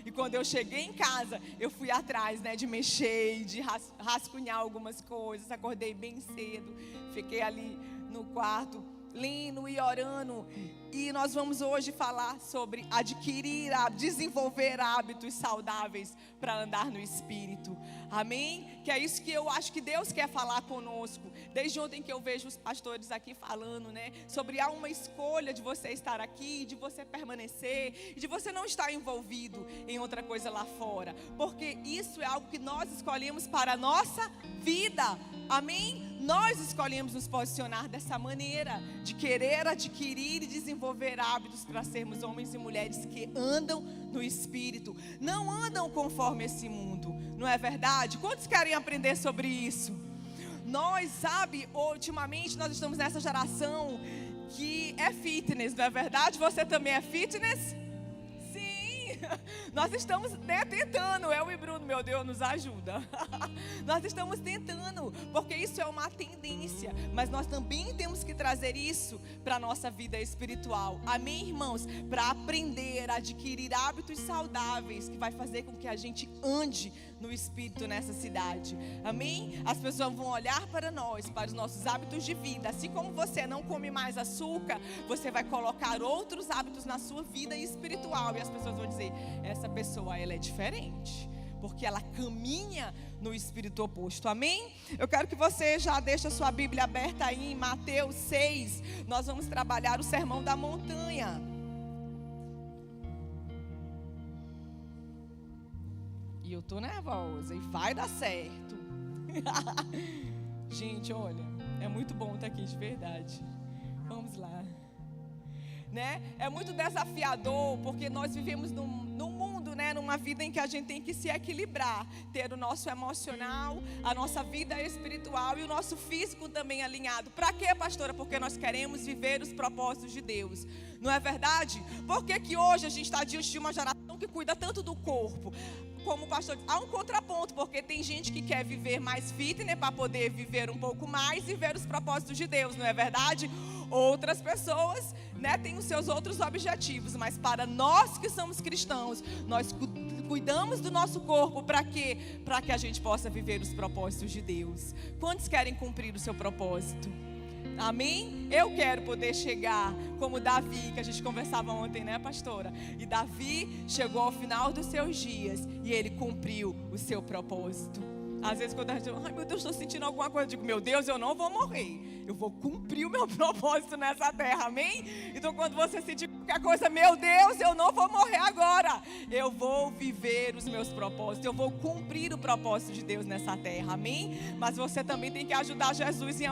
E quando eu cheguei em casa, eu fui atrás, né, de mexer, de rascunhar algumas coisas. Acordei bem cedo, fiquei ali no quarto, lendo e orando. E nós vamos hoje falar sobre desenvolver hábitos saudáveis para andar no Espírito. Amém? Que é isso que eu acho que Deus quer falar conosco. Desde ontem que eu vejo os pastores aqui falando, né? Sobre há uma escolha de você estar aqui, de você permanecer, de você não estar envolvido em outra coisa lá fora. Porque isso é algo que nós escolhemos para a nossa vida. Amém? Nós escolhemos nos posicionar dessa maneira, de querer adquirir e desenvolver hábitos para sermos homens e mulheres que andam no Espírito, não andam conforme esse mundo, não é verdade? Quantos querem aprender sobre isso? Nós, ultimamente nós estamos nessa geração que é fitness, não é verdade? Você também é fitness? Nós estamos tentando, eu e Bruno, meu Deus, nos ajuda. Nós estamos tentando, porque isso é uma tendência, mas nós também temos que trazer isso para a nossa vida espiritual. Amém, irmãos? Para aprender a adquirir hábitos saudáveis, que vai fazer com que a gente ande no Espírito nessa cidade. Amém? As pessoas vão olhar para nós, para os nossos hábitos de vida. Assim como você não come mais açúcar, você vai colocar outros hábitos na sua vida espiritual. E as pessoas vão dizer, essa pessoa, ela é diferente, porque ela caminha no espírito oposto. Amém? Eu quero que você já deixe a sua Bíblia aberta aí em Mateus 6. Nós vamos trabalhar o Sermão da Montanha. E eu tô nervosa, e vai dar certo. Gente, olha, é muito bom estar aqui de verdade. Vamos lá. Né? É muito desafiador, porque nós vivemos num mundo, né? Numa vida em que a gente tem que se equilibrar, ter o nosso emocional, a nossa vida espiritual e o nosso físico também alinhado. Para quê, pastora? Porque nós queremos viver os propósitos de Deus, não é verdade? Por que que hoje a gente está diante de uma geração que cuida tanto do corpo? Como o pastor disse, há um contraponto, porque tem gente que quer viver mais fitness para poder viver um pouco mais e ver os propósitos de Deus, não é verdade? Outras pessoas, né, têm os seus outros objetivos, mas para nós que somos cristãos, nós cuidamos do nosso corpo para quê? Para que a gente possa viver os propósitos de Deus. Quantos querem cumprir o seu propósito? Amém? Eu quero poder chegar como Davi, que a gente conversava ontem, né, pastora? E Davi chegou ao final dos seus dias e ele cumpriu o seu propósito. Às vezes quando a gente diz, ai meu Deus, estou sentindo alguma coisa, eu digo, meu Deus, eu não vou morrer, eu vou cumprir o meu propósito nessa terra, amém? Então quando você sentir qualquer coisa, meu Deus, eu não vou morrer agora, eu vou viver os meus propósitos, eu vou cumprir o propósito de Deus nessa terra, amém? Mas você também tem que ajudar Jesus de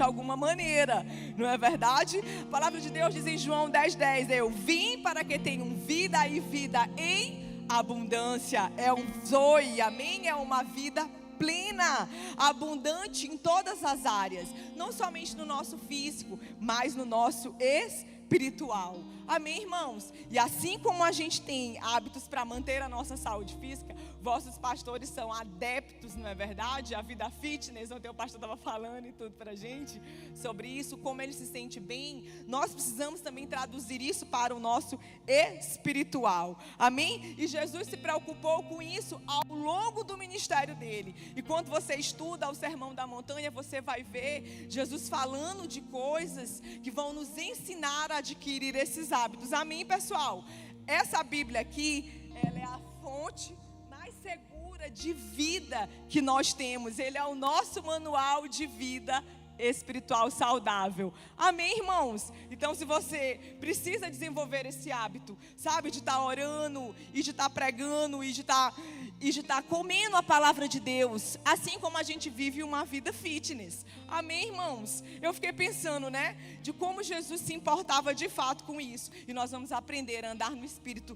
alguma maneira, não é verdade? A palavra de Deus diz em João 10:10, eu vim para que tenham vida e vida em abundância, é um zoe, amém? É uma vida plena, abundante em todas as áreas, não somente no nosso físico, mas no nosso espiritual. Amém, irmãos? E assim como a gente tem hábitos para manter a nossa saúde física, vossos pastores são adeptos, não é verdade? A vida fitness, ontem o pastor estava falando e tudo pra gente sobre isso, como ele se sente bem. Nós precisamos também traduzir isso para o nosso espiritual. Amém? E Jesus se preocupou com isso ao longo do ministério dele. E quando você estuda o Sermão da Montanha, você vai ver Jesus falando de coisas que vão nos ensinar a adquirir esses hábitos. Amém, pessoal? Essa Bíblia aqui, ela é a fonte mais segura de vida que nós temos. Ele é o nosso manual de vida espiritual saudável. Amém, irmãos? Então, se você precisa desenvolver esse hábito, sabe, de estar orando e de estar pregando e de estar comendo a palavra de Deus, assim como a gente vive uma vida fitness. Amém, irmãos? Eu fiquei pensando, né, de como Jesus se importava de fato com isso. E nós vamos aprender a andar no Espírito,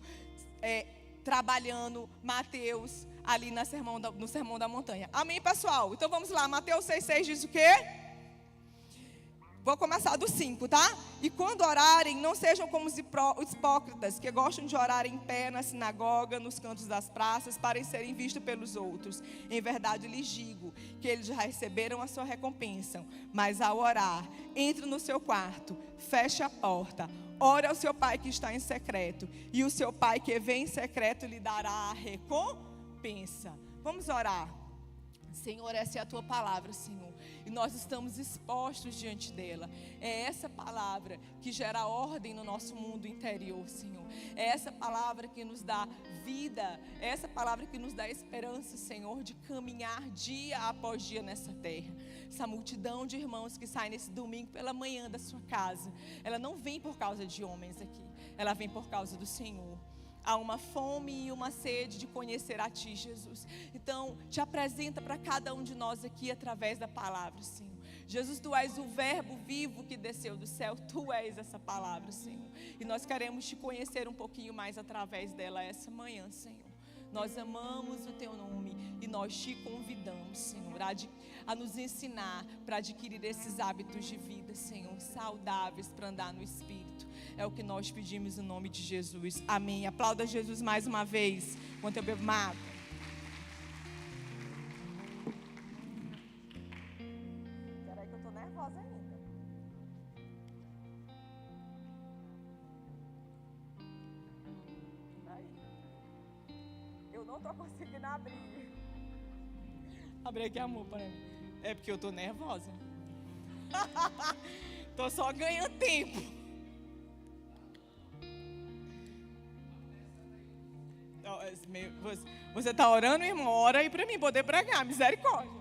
trabalhando Mateus ali no Sermão da Montanha. Amém, pessoal? Então vamos lá, Mateus 6,6 diz o quê? Vou começar do 5, tá? E quando orarem, não sejam como os hipócritas, que gostam de orar em pé na sinagoga, nos cantos das praças, para serem vistos pelos outros. Em verdade lhes digo, que eles já receberam a sua recompensa. Mas ao orar, entre no seu quarto, feche a porta, ore ao seu pai que está em secreto, e o seu pai que vem em secreto lhe dará a recompensa. Vamos orar. Senhor, essa é a tua palavra, Senhor, e nós estamos expostos diante dela. É essa palavra que gera ordem no nosso mundo interior, Senhor. É essa palavra que nos dá vida, é essa palavra que nos dá esperança, Senhor, de caminhar dia após dia nessa terra. Essa multidão de irmãos que sai nesse domingo pela manhã da sua casa, ela não vem por causa de homens aqui, ela vem por causa do Senhor. Há uma fome e uma sede de conhecer a Ti, Jesus. Então, te apresenta para cada um de nós aqui através da palavra, Senhor. Jesus, Tu és o verbo vivo que desceu do céu. Tu és essa palavra, Senhor. E nós queremos Te conhecer um pouquinho mais através dela essa manhã, Senhor. Nós amamos o Teu nome e nós Te convidamos, Senhor, a nos ensinar para adquirir esses hábitos de vida, Senhor, saudáveis para andar no Espírito. É o que nós pedimos no nome de Jesus. Amém. Aplauda Jesus mais uma vez, enquanto eu bebo uma água. Peraí que eu tô nervosa ainda. Aí. Eu não tô conseguindo abrir. Abre aqui, amor, para mim. É porque eu tô nervosa. Tô só ganhando tempo. Você está orando, irmão? Ora aí para mim poder pregar, misericórdia.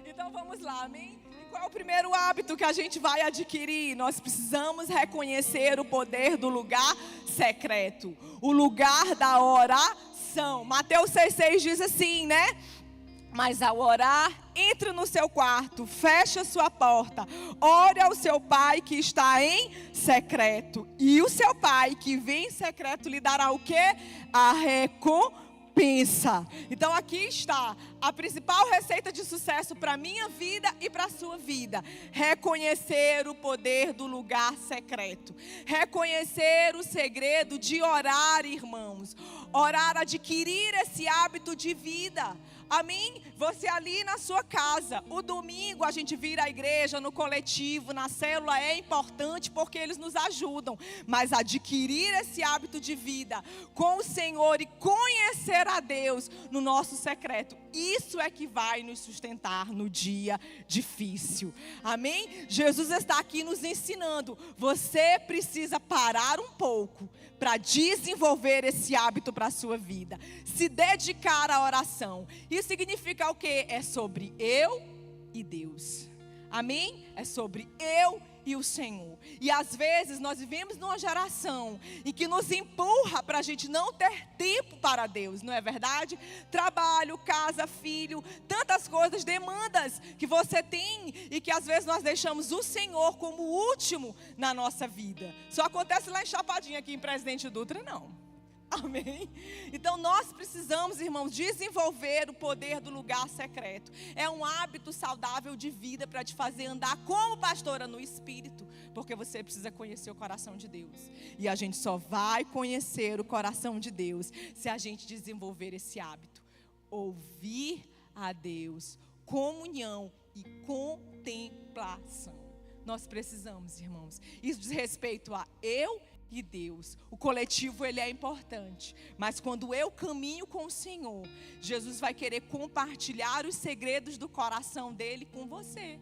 Então vamos lá, amém? E qual é o primeiro hábito que a gente vai adquirir? Nós precisamos reconhecer o poder do lugar secreto, o lugar da oração. Mateus 6,6 diz assim, né? Mas ao orar, entre no seu quarto, feche a sua porta, ore ao seu pai que está em secreto. E o seu pai que vem em secreto lhe dará o quê? A recompensa. Então aqui está a principal receita de sucesso para a minha vida e para a sua vida. Reconhecer o poder do lugar secreto. Reconhecer o segredo de orar, irmãos. Orar, adquirir esse hábito de vida. Amém? Você ali na sua casa, o domingo a gente vir à igreja, no coletivo, na célula é importante porque eles nos ajudam. Mas adquirir esse hábito de vida com o Senhor e conhecer a Deus no nosso secreto, isso é que vai nos sustentar no dia difícil. Amém? Jesus está aqui nos ensinando. Você precisa parar um pouco para desenvolver esse hábito para a sua vida. Se dedicar à oração. Isso significa o quê? É sobre eu e Deus. Amém? É sobre eu e o Senhor. E às vezes nós vivemos numa geração em que nos empurra para a gente não ter tempo para Deus, não é verdade? Trabalho, casa, filho, tantas coisas, demandas que você tem e que às vezes nós deixamos o Senhor como o último na nossa vida. Só acontece lá em Chapadinha, aqui em Presidente Dutra, não. Amém? Então nós precisamos, irmãos, desenvolver o poder do lugar secreto. É um hábito saudável de vida para te fazer andar como pastora no Espírito, porque você precisa conhecer o coração de Deus. E a gente só vai conhecer o coração de Deus se a gente desenvolver esse hábito. Ouvir a Deus, comunhão e contemplação. Nós precisamos, irmãos. Isso diz respeito a eu e Deus. O coletivo ele é importante, mas quando eu caminho com o Senhor, Jesus vai querer compartilhar os segredos do coração dele com você.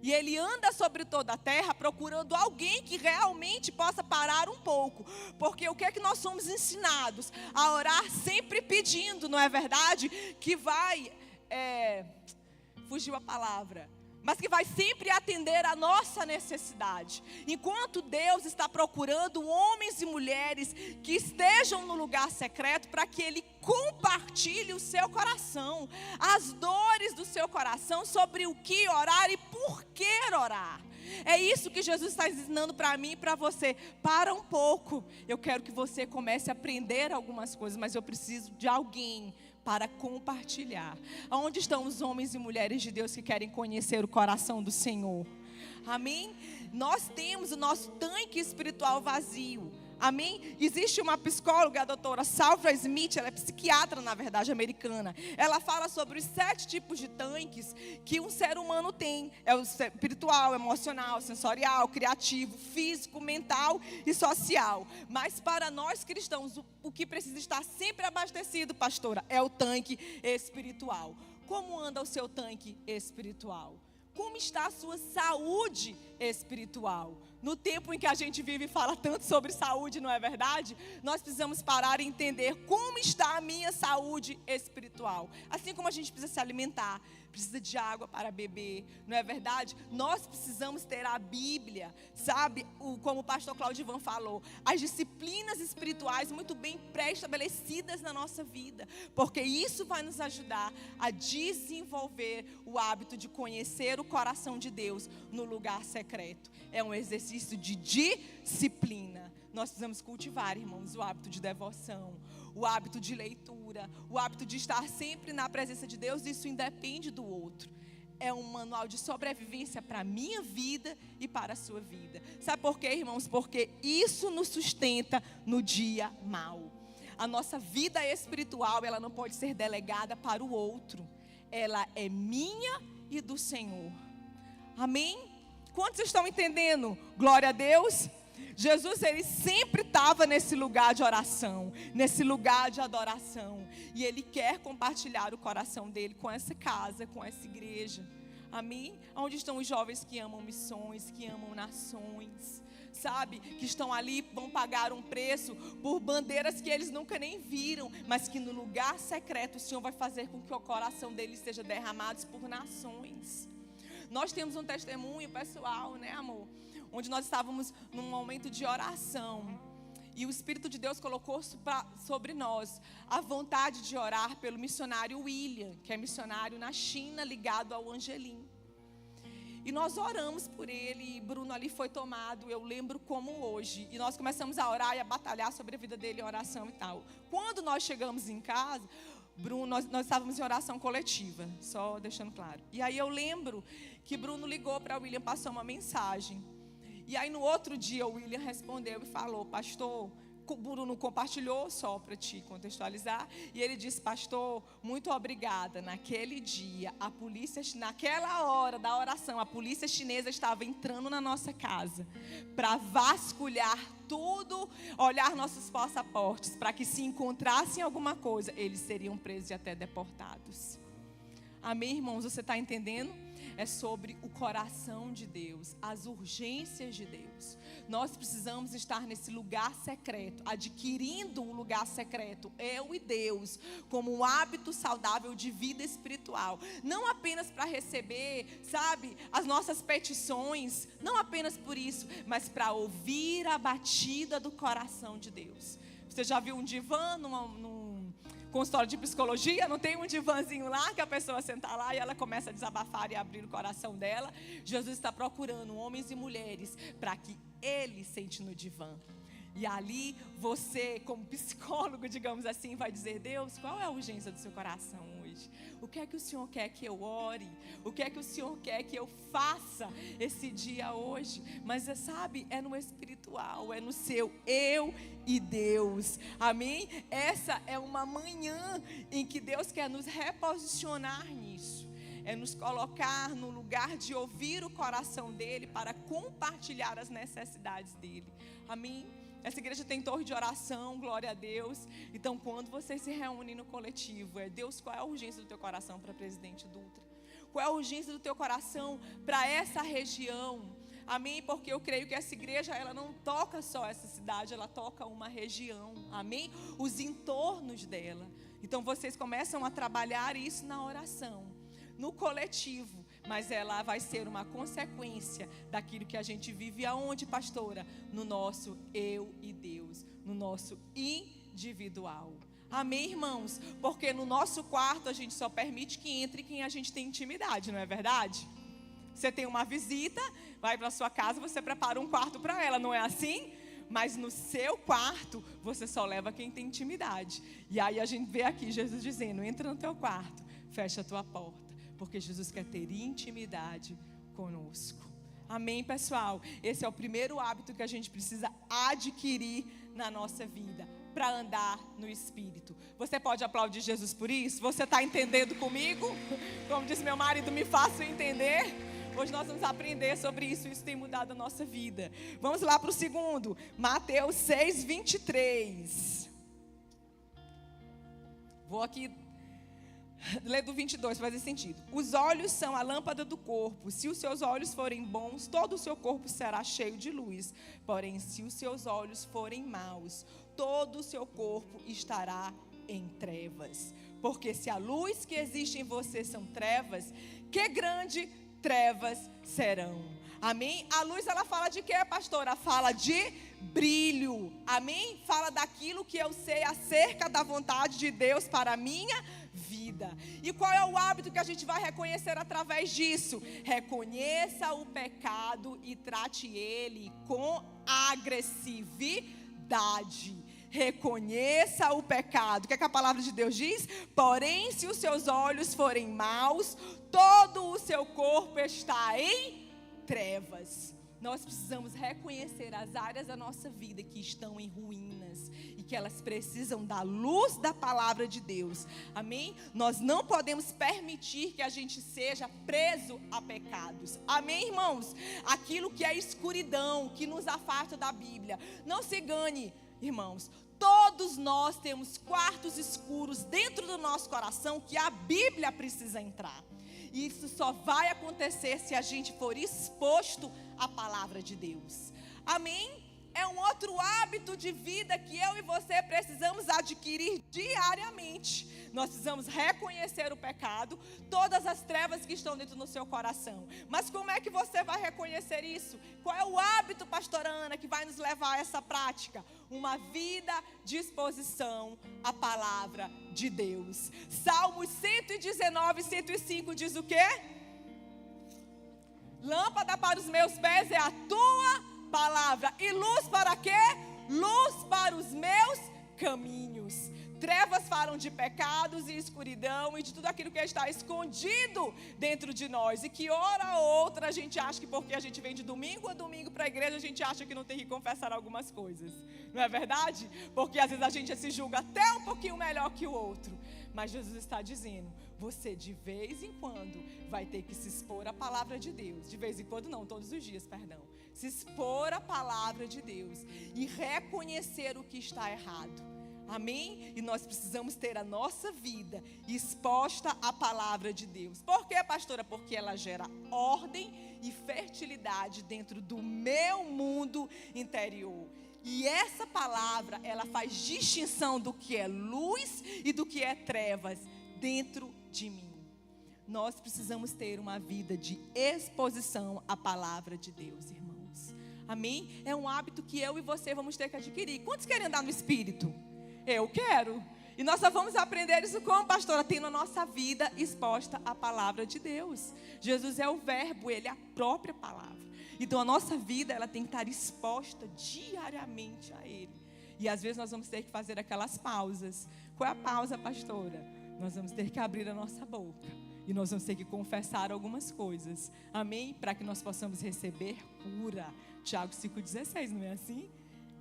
E ele anda sobre toda a terra procurando alguém que realmente possa parar um pouco. Porque o que é que nós somos ensinados? A orar sempre pedindo, não é verdade? Que vai, fugiu a palavra, mas que vai sempre atender a nossa necessidade. Enquanto Deus está procurando homens e mulheres que estejam no lugar secreto para que Ele compartilhe o seu coração, as dores do seu coração sobre o que orar e por que orar. É isso que Jesus está ensinando para mim e para você. Para um pouco, eu quero que você comece a aprender algumas coisas, mas eu preciso de alguém para compartilhar. Aonde estão os homens e mulheres de Deus que querem conhecer o coração do Senhor? Amém? Nós temos o nosso tanque espiritual vazio. Amém? Existe uma psicóloga, a doutora Safra Smith, ela é psiquiatra, na verdade, americana. Ela fala sobre os 7 tipos de tanques que um ser humano tem. É o espiritual, emocional, sensorial, criativo, físico, mental e social. Mas para nós cristãos, o que precisa estar sempre abastecido, pastora, é o tanque espiritual. Como anda o seu tanque espiritual? Como está a sua saúde espiritual? No tempo em que a gente vive e fala tanto sobre saúde, não é verdade? Nós precisamos parar e entender como está a minha saúde espiritual. Assim como a gente precisa se alimentar, precisa de água para beber, não é verdade? Nós precisamos ter a Bíblia, sabe? Como o pastor Claudivan falou, as disciplinas espirituais muito bem pré-estabelecidas na nossa vida, porque isso vai nos ajudar a desenvolver o hábito de conhecer o coração de Deus no lugar secreto. É um exercício de disciplina. Nós precisamos cultivar, irmãos, o hábito de devoção, o hábito de leitura, o hábito de estar sempre na presença de Deus. Isso independe do outro. É um manual de sobrevivência para a minha vida e para a sua vida. Sabe por quê, irmãos? Porque isso nos sustenta no dia mau. A nossa vida espiritual, ela não pode ser delegada para o outro. Ela é minha e do Senhor. Amém? Quantos estão entendendo? Glória a Deus. Jesus, ele sempre estava nesse lugar de oração, nesse lugar de adoração. E ele quer compartilhar o coração dele com essa casa, com essa igreja. Amém? Onde estão os jovens que amam missões, que amam nações, sabe? Que estão ali, vão pagar um preço por bandeiras que eles nunca nem viram, mas que no lugar secreto o Senhor vai fazer com que o coração deles seja derramado por nações. Nós temos um testemunho pessoal, né, amor? Onde nós estávamos num momento de oração. E o Espírito de Deus colocou sobre nós a vontade de orar pelo missionário William, que é missionário na China, ligado ao Angelim. E nós oramos por ele, e Bruno ali foi tomado, eu lembro como hoje. E nós começamos a orar e a batalhar sobre a vida dele em oração e tal. Quando nós chegamos em casa, Bruno, nós estávamos em oração coletiva, só deixando claro. E aí eu lembro que Bruno ligou para o William, passou uma mensagem. E aí no outro dia o William respondeu e falou: pastor, o Bruno compartilhou só para te contextualizar. E ele disse: pastor, muito obrigada. Naquele dia, a polícia, naquela hora da oração, a polícia chinesa estava entrando na nossa casa para vasculhar tudo, olhar nossos passaportes, para que se encontrassem alguma coisa, eles seriam presos e até deportados. Amém, irmãos? Você está entendendo? É sobre o coração de Deus, as urgências de Deus. Nós precisamos estar nesse lugar secreto, adquirindo o lugar secreto, eu e Deus, como um hábito saudável de vida espiritual. Não apenas para receber, sabe, as nossas petições, não apenas por isso, mas para ouvir a batida do coração de Deus. Você já viu um divã num consultório de psicologia? Não tem um divãzinho lá que a pessoa senta lá e ela começa a desabafar e abrir o coração dela? Jesus está procurando homens e mulheres para que ele sente no divã. E ali você, como psicólogo, digamos assim, vai dizer: Deus, qual é a urgência do seu coração hoje? O que é que o Senhor quer que eu ore? O que é que o Senhor quer que eu faça esse dia hoje? Mas sabe, é no espiritual, é no seu eu e Deus. Amém? Essa é uma manhã em que Deus quer nos reposicionar nisso. É nos colocar no lugar de ouvir o coração dele para compartilhar as necessidades dele. Amém? Essa igreja tem torre de oração, glória a Deus. Então, quando vocês se reúnem no coletivo, Deus, qual é a urgência do teu coração para Presidente Dutra? Qual é a urgência do teu coração para essa região? Amém? Porque eu creio que essa igreja, ela não toca só essa cidade, ela toca uma região. Amém? Os entornos dela. Então, vocês começam a trabalhar isso na oração, no coletivo. Mas ela vai ser uma consequência daquilo que a gente vive aonde, pastora? No nosso eu e Deus, no nosso individual. Amém, irmãos? Porque no nosso quarto a gente só permite que entre quem a gente tem intimidade, não é verdade? Você tem uma visita, vai para sua casa, você prepara um quarto para ela, não é assim? Mas no seu quarto, você só leva quem tem intimidade. E aí a gente vê aqui Jesus dizendo: entra no teu quarto, fecha a tua porta, porque Jesus quer ter intimidade conosco. Amém, pessoal? Esse é o primeiro hábito que a gente precisa adquirir na nossa vida, para andar no Espírito. Você pode aplaudir Jesus por isso? Você está entendendo comigo? Como disse meu marido, me faça entender. Hoje nós vamos aprender sobre isso. Isso tem mudado a nossa vida. Vamos lá para o segundo. Mateus 6:23. Vou aqui ler do 22, faz sentido. Os olhos são a lâmpada do corpo. Se os seus olhos forem bons, todo o seu corpo será cheio de luz. Porém, se os seus olhos forem maus, todo o seu corpo estará em trevas. Porque se a luz que existe em você são trevas, que grande trevas serão. Amém? A luz, ela fala de quê, pastora? Fala de brilho. Amém? Fala daquilo que eu sei acerca da vontade de Deus para a minha vida. E qual é o hábito que a gente vai reconhecer através disso? Reconheça o pecado e trate ele com agressividade. Reconheça o pecado. O que é que a palavra de Deus diz? Porém, se os seus olhos forem maus, todo o seu corpo está em trevas. Nós precisamos reconhecer as áreas da nossa vida que estão em ruínas e que elas precisam da luz da palavra de Deus. Amém? Nós não podemos permitir que a gente seja preso a pecados. Amém, irmãos? Aquilo que é escuridão, que nos afasta da Bíblia. Não se engane, irmãos. Todos nós temos quartos escuros dentro do nosso coração que a Bíblia precisa entrar. E isso só vai acontecer se a gente for exposto à palavra de Deus. Amém? É um outro hábito de vida que eu e você precisamos adquirir diariamente. Nós precisamos reconhecer o pecado, todas as trevas que estão dentro do seu coração. Mas como é que você vai reconhecer isso? Qual é o hábito, pastora Ana, que vai nos levar a essa prática? Uma vida de exposição à palavra de Deus. Salmos 119, 105 diz o quê? Lâmpada para os meus pés é a tua palavra. E luz para quê? Luz para os meus caminhos. Trevas falam de pecados e escuridão e de tudo aquilo que está escondido dentro de nós. E que hora ou outra a gente acha que porque a gente vem de domingo a domingo para a igreja, a gente acha que não tem que confessar algumas coisas. Não é verdade? Porque às vezes a gente se julga até um pouquinho melhor que o outro. Mas Jesus está dizendo, você de vez em quando vai ter que se expor à palavra de Deus. De vez em quando não, todos os dias, perdão. Se expor à palavra de Deus e reconhecer o que está errado. Amém? E nós precisamos ter a nossa vida exposta à palavra de Deus. Por quê, pastora? Porque ela gera ordem e fertilidade dentro do meu mundo interior. E essa palavra, ela faz distinção do que é luz e do que é trevas dentro de mim. Nós precisamos ter uma vida de exposição à palavra de Deus, irmãos. Amém? É um hábito que eu e você vamos ter que adquirir. Quantos querem andar no Espírito? Eu quero. E nós só vamos aprender isso como, pastora? Tendo a nossa vida exposta à palavra de Deus. Jesus é o verbo, Ele é a própria palavra. Então a nossa vida, ela tem que estar exposta diariamente a Ele. E às vezes nós vamos ter que fazer aquelas pausas. Qual é a pausa, pastora? Nós vamos ter que abrir a nossa boca. E nós vamos ter que confessar algumas coisas. Amém? Para que nós possamos receber cura. Tiago 5,16, não é assim?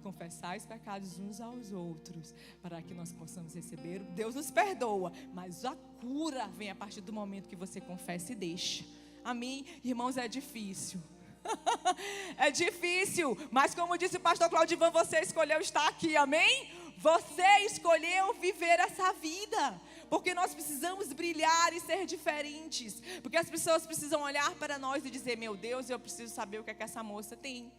Confessar os pecados uns aos outros, para que nós possamos receber. Deus nos perdoa, mas a cura vem a partir do momento que você confessa e deixa. Amém? Irmãos, é difícil. É difícil, mas como disse o pastor Claudivan, você escolheu estar aqui, amém? Você escolheu viver essa vida, porque nós precisamos brilhar e ser diferentes, porque as pessoas precisam olhar para nós e dizer, meu Deus, eu preciso saber o que é que essa moça tem.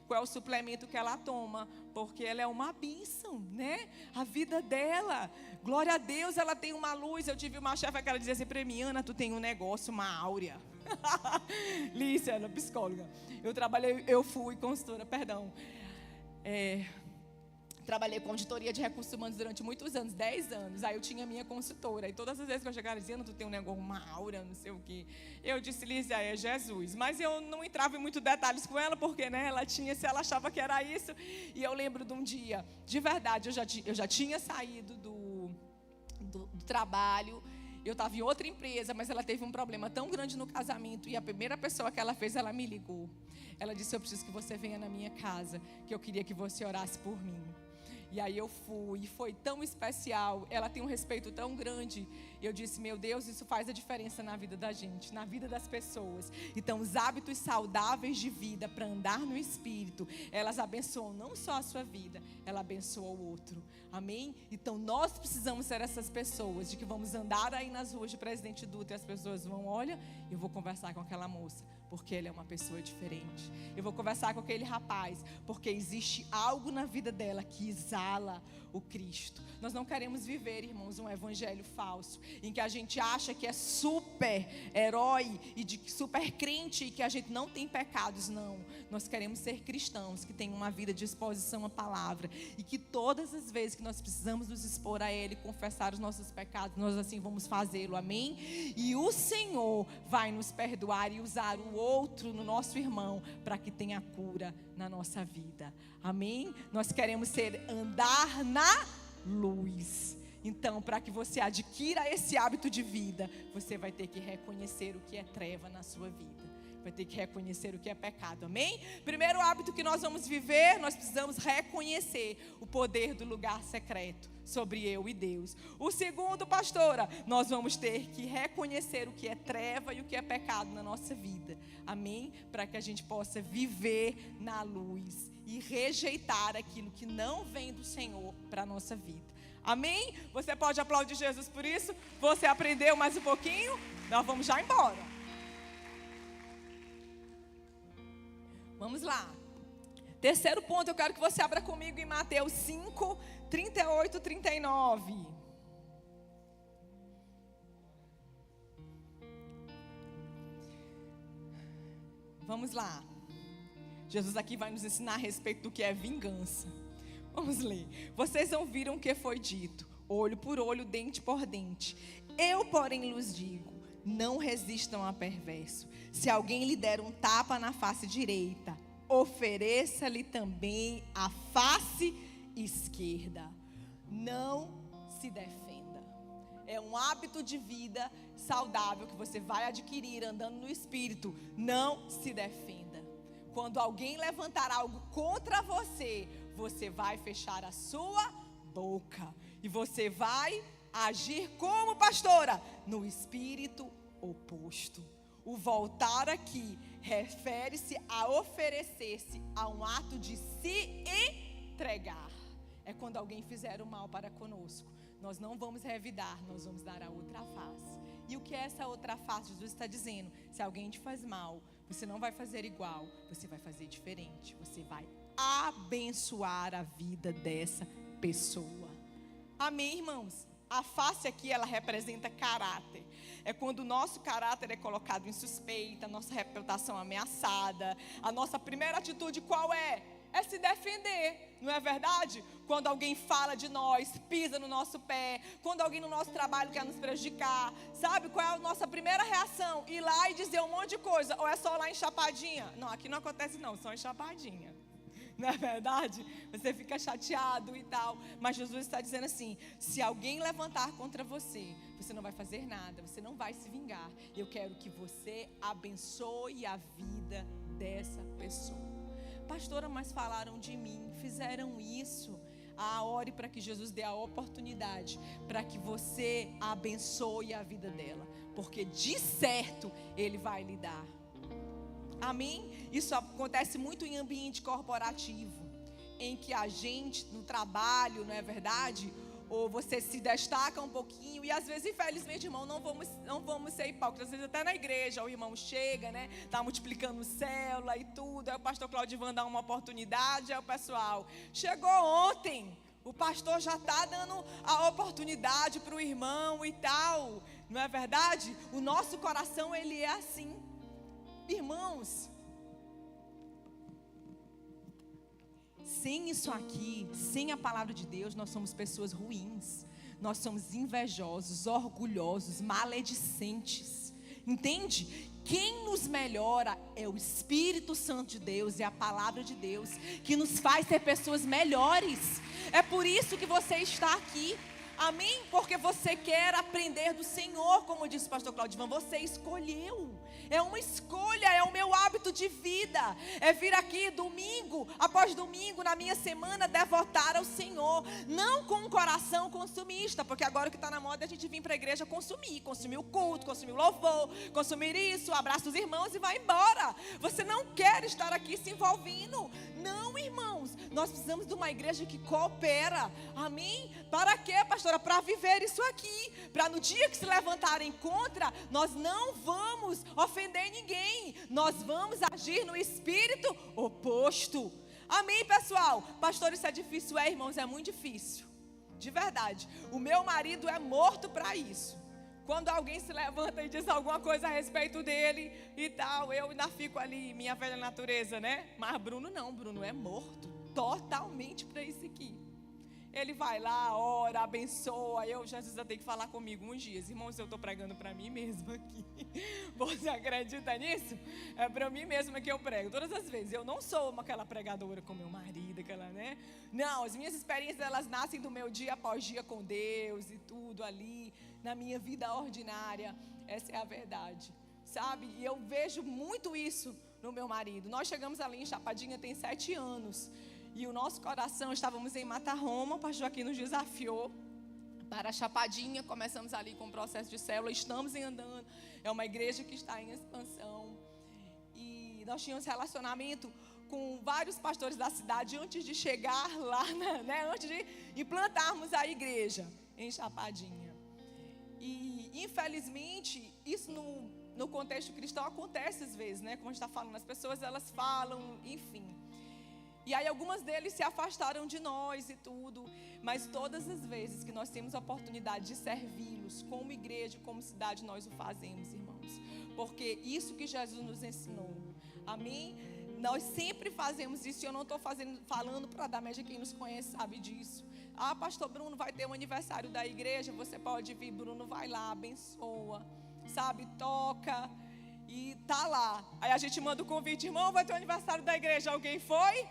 Qual é o suplemento que ela toma? Porque ela é uma bênção, né? A vida dela, glória a Deus, ela tem uma luz. Eu tive uma chefe que ela dizia assim para mim, Ana, tu tem um negócio, uma áurea. Lícia, ela é psicóloga. Eu fui consultora, perdão. Trabalhei com auditoria de recursos humanos durante muitos anos, 10 anos. Aí eu tinha minha consultora. E todas as vezes que eu chegava dizendo, tu tem um negócio, uma aura, não sei o quê. Eu disse, Lísia, é Jesus. Mas eu não entrava em muitos detalhes com ela, porque né, se ela achava que era isso. E eu lembro de um dia, de verdade, eu já tinha saído do trabalho. Eu estava em outra empresa, mas ela teve um problema tão grande no casamento. E a primeira pessoa que ela fez, ela me ligou. Ela disse, eu preciso que você venha na minha casa, que eu queria que você orasse por mim. E aí eu fui, e foi tão especial, ela tem um respeito tão grande. E eu disse, meu Deus, isso faz a diferença na vida da gente, na vida das pessoas. Então, os hábitos saudáveis de vida para andar no Espírito, elas abençoam não só a sua vida, ela abençoa o outro. Amém? Então, nós precisamos ser essas pessoas, de que vamos andar aí nas ruas de Presidente Dutra e as pessoas vão, olha, eu vou conversar com aquela moça, porque ele é uma pessoa diferente. Eu vou conversar com aquele rapaz, porque existe algo na vida dela que exala o Cristo. Nós não queremos viver, irmãos, um evangelho falso, em que a gente acha que é super herói e de super crente e que a gente não tem pecados. Não, nós queremos ser cristãos que têm uma vida de exposição à palavra e que todas as vezes que nós precisamos nos expor a Ele, confessar os nossos pecados, nós assim vamos fazê-lo, amém? E o Senhor vai nos perdoar e usar o outro, no nosso irmão, para que tenha cura na nossa vida, amém? Nós queremos andar na luz. Então, para que você adquira esse hábito de vida, você vai ter que reconhecer o que é treva na sua vida. Vai ter que reconhecer o que é pecado, amém? Primeiro hábito que nós vamos viver, nós precisamos reconhecer o poder do lugar secreto sobre eu e Deus. O segundo, pastora, nós vamos ter que reconhecer o que é treva e o que é pecado na nossa vida, amém? Para que a gente possa viver na luz e rejeitar aquilo que não vem do Senhor para a nossa vida. Amém? Você pode aplaudir Jesus por isso? Você aprendeu mais um pouquinho? Nós vamos já embora. Vamos lá. Terceiro ponto, eu quero que você abra comigo em Mateus 5, 38, 39. Vamos lá. Jesus aqui vai nos ensinar a respeito do que é vingança. Vamos ler. Vocês ouviram o que foi dito, olho por olho, dente por dente. Eu, porém, lhes digo, não resistam a perverso. Se alguém lhe der um tapa na face direita, ofereça-lhe também a face esquerda. Não se defenda. É um hábito de vida saudável que você vai adquirir andando no Espírito. Não se defenda. Quando alguém levantar algo contra você, você vai fechar a sua boca. E você vai agir como, pastora? No espírito oposto. O voltar aqui refere-se a oferecer-se a um ato de se entregar. É quando alguém fizer o mal para conosco. Nós não vamos revidar, nós vamos dar a outra face. E o que é essa outra face? Jesus está dizendo, se alguém te faz mal, você não vai fazer igual, você vai fazer diferente. Você vai abençoar a vida dessa pessoa. Amém, irmãos? A face aqui, ela representa caráter. É quando o nosso caráter é colocado em suspeita, a nossa reputação ameaçada. A nossa primeira atitude qual é? É se defender, não é verdade? Quando alguém fala de nós, pisa no nosso pé, quando alguém no nosso trabalho quer nos prejudicar, sabe qual é a nossa primeira reação? Ir lá e dizer um monte de coisa, ou é só lá em Chapadinha? Não, aqui não acontece não, só em Chapadinha. Não é verdade? Você fica chateado e tal. Mas Jesus está dizendo assim, se alguém levantar contra você, você não vai fazer nada, você não vai se vingar. Eu quero que você abençoe a vida dessa pessoa. Pastora, mas falaram de mim, fizeram isso. Ore para que Jesus dê a oportunidade para que você abençoe a vida dela, porque de certo Ele vai lhe dar. Amém? Isso acontece muito em ambiente corporativo, em que a gente no trabalho, não é verdade? Ou você se destaca um pouquinho e às vezes, infelizmente, irmão, não vamos ser hipócritas. Às vezes até na igreja o irmão chega, né? Tá multiplicando célula e tudo. Aí o pastor Claudivan dá uma oportunidade, aí o pessoal, chegou ontem, o pastor já está dando a oportunidade para o irmão e tal. Não é verdade? O nosso coração, ele é assim. Irmãos, sem isso aqui, sem a palavra de Deus, nós somos pessoas ruins. Nós somos invejosos, orgulhosos, maledicentes. Entende? Quem nos melhora é o Espírito Santo de Deus, é a palavra de Deus, que nos faz ser pessoas melhores. É por isso que você está aqui. Amém? Porque você quer aprender do Senhor, como disse o pastor Claudivan, você escolheu. É uma escolha, é o meu hábito de vida. É vir aqui domingo após domingo, na minha semana, devotar ao Senhor. Não com um coração consumista, porque agora o que está na moda é a gente vir para a igreja consumir o culto, consumir o louvor, consumir isso, abraça os irmãos e vai embora. Você não quer estar aqui se envolvendo. Não, irmãos, nós precisamos de uma igreja que coopera. Amém? Para quê, pastora? Para viver isso aqui. Para no dia que se levantarem contra, nós não vamos ofender ninguém. Nós vamos agir no espírito oposto. Amém, pessoal? Pastor, isso é difícil? É, irmãos, é muito difícil. De verdade. O meu marido é morto para isso. Quando alguém se levanta e diz alguma coisa a respeito dele e tal, eu ainda fico ali, minha velha natureza, né? Mas Bruno não, Bruno é morto totalmente para isso aqui. Ele vai lá, ora, abençoa. Jesus vai ter que falar comigo uns dias. Irmãos, eu estou pregando para mim mesma aqui. Você acredita nisso? É para mim mesma que eu prego. Todas as vezes. Eu não sou aquela pregadora com meu marido, aquela, né? Não, as minhas experiências, elas nascem do meu dia após dia com Deus e tudo ali, na minha vida ordinária. Essa é a verdade, sabe? E eu vejo muito isso no meu marido. Nós chegamos ali em Chapadinha tem 7 anos. E o nosso coração, estávamos em Mata Roma, o pastor aqui nos desafiou para a Chapadinha, começamos ali com o processo de célula, estamos andando, é uma igreja que está em expansão, e nós tínhamos relacionamento com vários pastores da cidade antes de chegar lá, né, antes de implantarmos a igreja em Chapadinha. E infelizmente, isso no contexto cristão acontece às vezes, né, como a gente está falando, as pessoas elas falam, enfim. E aí algumas deles se afastaram de nós e tudo. Mas todas as vezes que nós temos a oportunidade de servi-los, como igreja, como cidade, nós o fazemos, irmãos. Porque isso que Jesus nos ensinou. Amém? Nós sempre fazemos isso. E eu não estou falando para dar média, quem nos conhece sabe disso. Ah, pastor Bruno, vai ter um aniversário da igreja, você pode vir. Bruno vai lá, abençoa, sabe, toca e tá lá. Aí a gente manda o convite, irmão, vai ter o aniversário da igreja, alguém foi?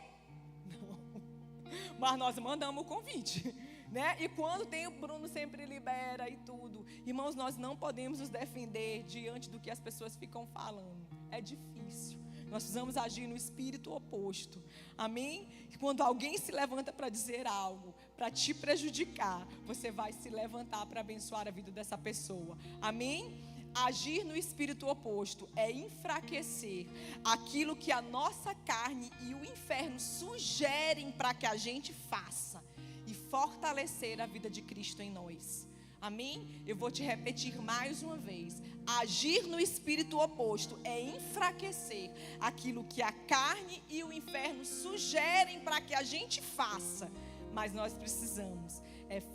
Mas nós mandamos o convite, né? E quando tem, o Bruno sempre libera e tudo. Irmãos, nós não podemos nos defender diante do que as pessoas ficam falando. É difícil. Nós precisamos agir no espírito oposto. Amém? E quando alguém se levanta para dizer algo, para te prejudicar, você vai se levantar para abençoar a vida dessa pessoa. Amém? Agir no espírito oposto é enfraquecer aquilo que a nossa carne e o inferno sugerem para que a gente faça e fortalecer a vida de Cristo em nós. Amém? Eu vou te repetir mais uma vez. Agir no espírito oposto é enfraquecer aquilo que a carne e o inferno sugerem para que a gente faça. Mas nós precisamos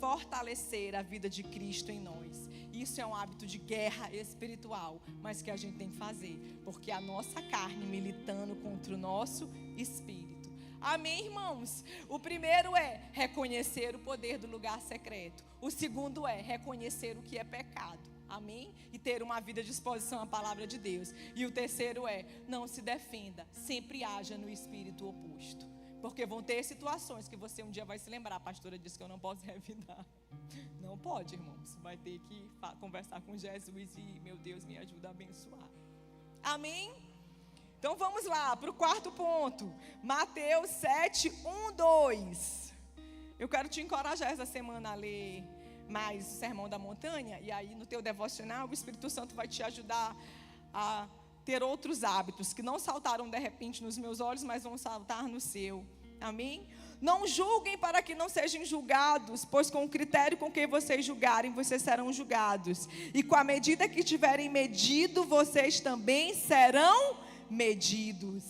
fortalecer a vida de Cristo em nós. Isso é um hábito de guerra espiritual, mas que a gente tem que fazer, porque a nossa carne militando contra o nosso espírito. Amém, irmãos? O primeiro é reconhecer o poder do lugar secreto. O segundo é reconhecer o que é pecado. Amém? E ter uma vida de exposição à palavra de Deus. E o terceiro é não se defenda, sempre haja no espírito oposto. Porque vão ter situações que você um dia vai se lembrar. A pastora disse que eu não posso revidar. Não pode, irmãos. Vai ter que conversar com Jesus e, meu Deus, me ajuda a abençoar. Amém? Então vamos lá para o quarto ponto. Mateus 7, 1, 2. Eu quero te encorajar essa semana a ler mais o Sermão da Montanha. E aí no teu devocional o Espírito Santo vai te ajudar a ter outros hábitos que não saltaram de repente nos meus olhos, mas vão saltar no seu. Amém? Não julguem para que não sejam julgados, pois com o critério com que vocês julgarem, vocês serão julgados. E com a medida que tiverem medido, vocês também serão medidos.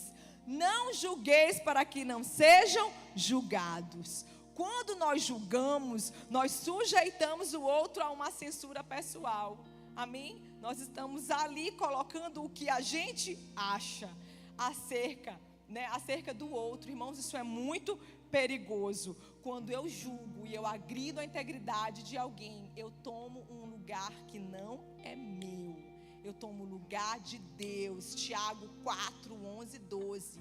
Não julgueis para que não sejam julgados. Quando nós julgamos, nós sujeitamos o outro a uma censura pessoal. Amém? Nós estamos ali colocando o que a gente acha acerca do outro. Irmãos, isso é muito perigoso. Quando eu julgo e eu agrido a integridade de alguém, eu tomo um lugar que não é meu. Eu tomo o lugar de Deus. Tiago 4, 11, 12.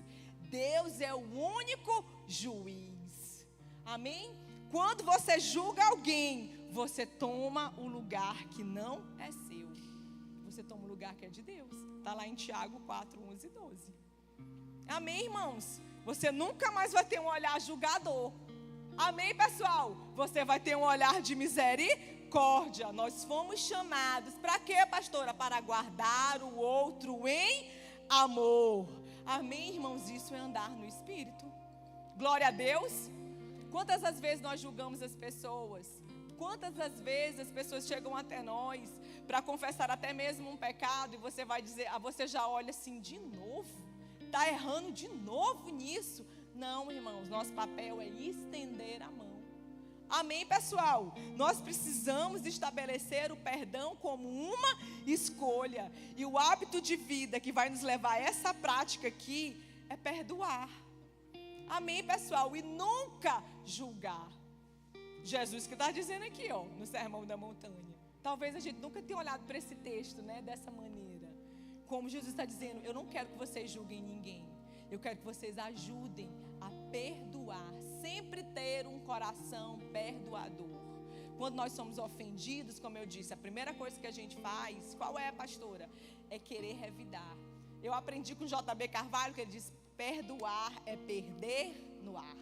Deus é o único juiz. Amém? Quando você julga alguém, você toma o lugar que não é seu. Você toma o lugar que é de Deus. Está lá em Tiago 4, 11 e 12. Amém, irmãos? Você nunca mais vai ter um olhar julgador. Amém, pessoal? Você vai ter um olhar de misericórdia. Nós fomos chamados. Para quê, pastora? Para guardar o outro em amor. Amém, irmãos? Isso é andar no Espírito. Glória a Deus. Quantas as vezes nós julgamos as pessoas? Quantas as vezes as pessoas chegam até nós para confessar até mesmo um pecado e você vai dizer, você já olha assim, de novo? Está errando de novo nisso? Não, irmãos, nosso papel é estender a mão. Amém, pessoal? Nós precisamos estabelecer o perdão como uma escolha. E o hábito de vida que vai nos levar a essa prática aqui é perdoar. Amém, pessoal? E nunca julgar. Jesus que está dizendo aqui, ó, no Sermão da Montanha. Talvez a gente nunca tenha olhado para esse texto, né, dessa maneira. Como Jesus está dizendo, eu não quero que vocês julguem ninguém. Eu quero que vocês ajudem a perdoar. Sempre ter um coração perdoador. Quando nós somos ofendidos, como eu disse, a primeira coisa que a gente faz, qual é, pastora? É querer revidar. Eu aprendi com J.B. Carvalho que ele diz, perdoar é perder no ar.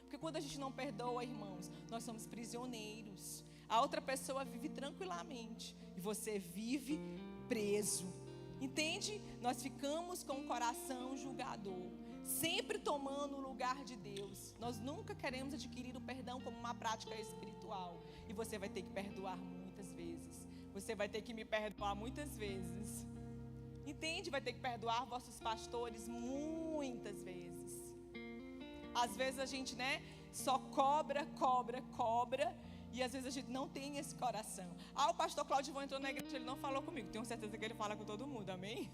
Porque quando a gente não perdoa, irmãos, nós somos prisioneiros. A outra pessoa vive tranquilamente e você vive preso. Entende? Nós ficamos com o coração julgador, sempre tomando o lugar de Deus. Nós nunca queremos adquirir o perdão como uma prática espiritual. E você vai ter que perdoar muitas vezes. Você vai ter que me perdoar muitas vezes. Entende? Vai ter que perdoar vossos pastores muitas vezes. Às vezes a gente, né, só cobra. E às vezes a gente não tem esse coração. O pastor Claudio entrou na igreja, ele não falou comigo. Tenho certeza que ele fala com todo mundo, amém?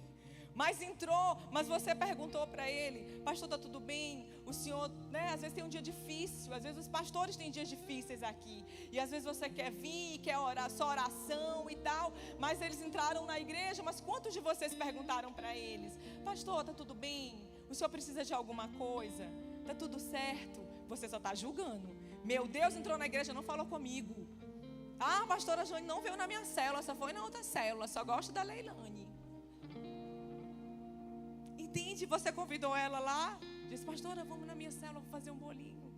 Mas entrou, mas você perguntou para ele, pastor, está tudo bem? O senhor, né, às vezes tem um dia difícil, às vezes os pastores têm dias difíceis aqui. E às vezes você quer vir, quer orar, só oração e tal. Mas eles entraram na igreja, mas quantos de vocês perguntaram para eles? Pastor, está tudo bem? O senhor precisa de alguma coisa? Está tudo certo? Você só está julgando. Meu Deus, entrou na igreja, não falou comigo. A pastora Joane não veio na minha célula, só foi na outra célula, só gosta da Leilane. Entende? Você convidou ela lá, disse, pastora, vamos na minha célula, vou fazer um bolinho.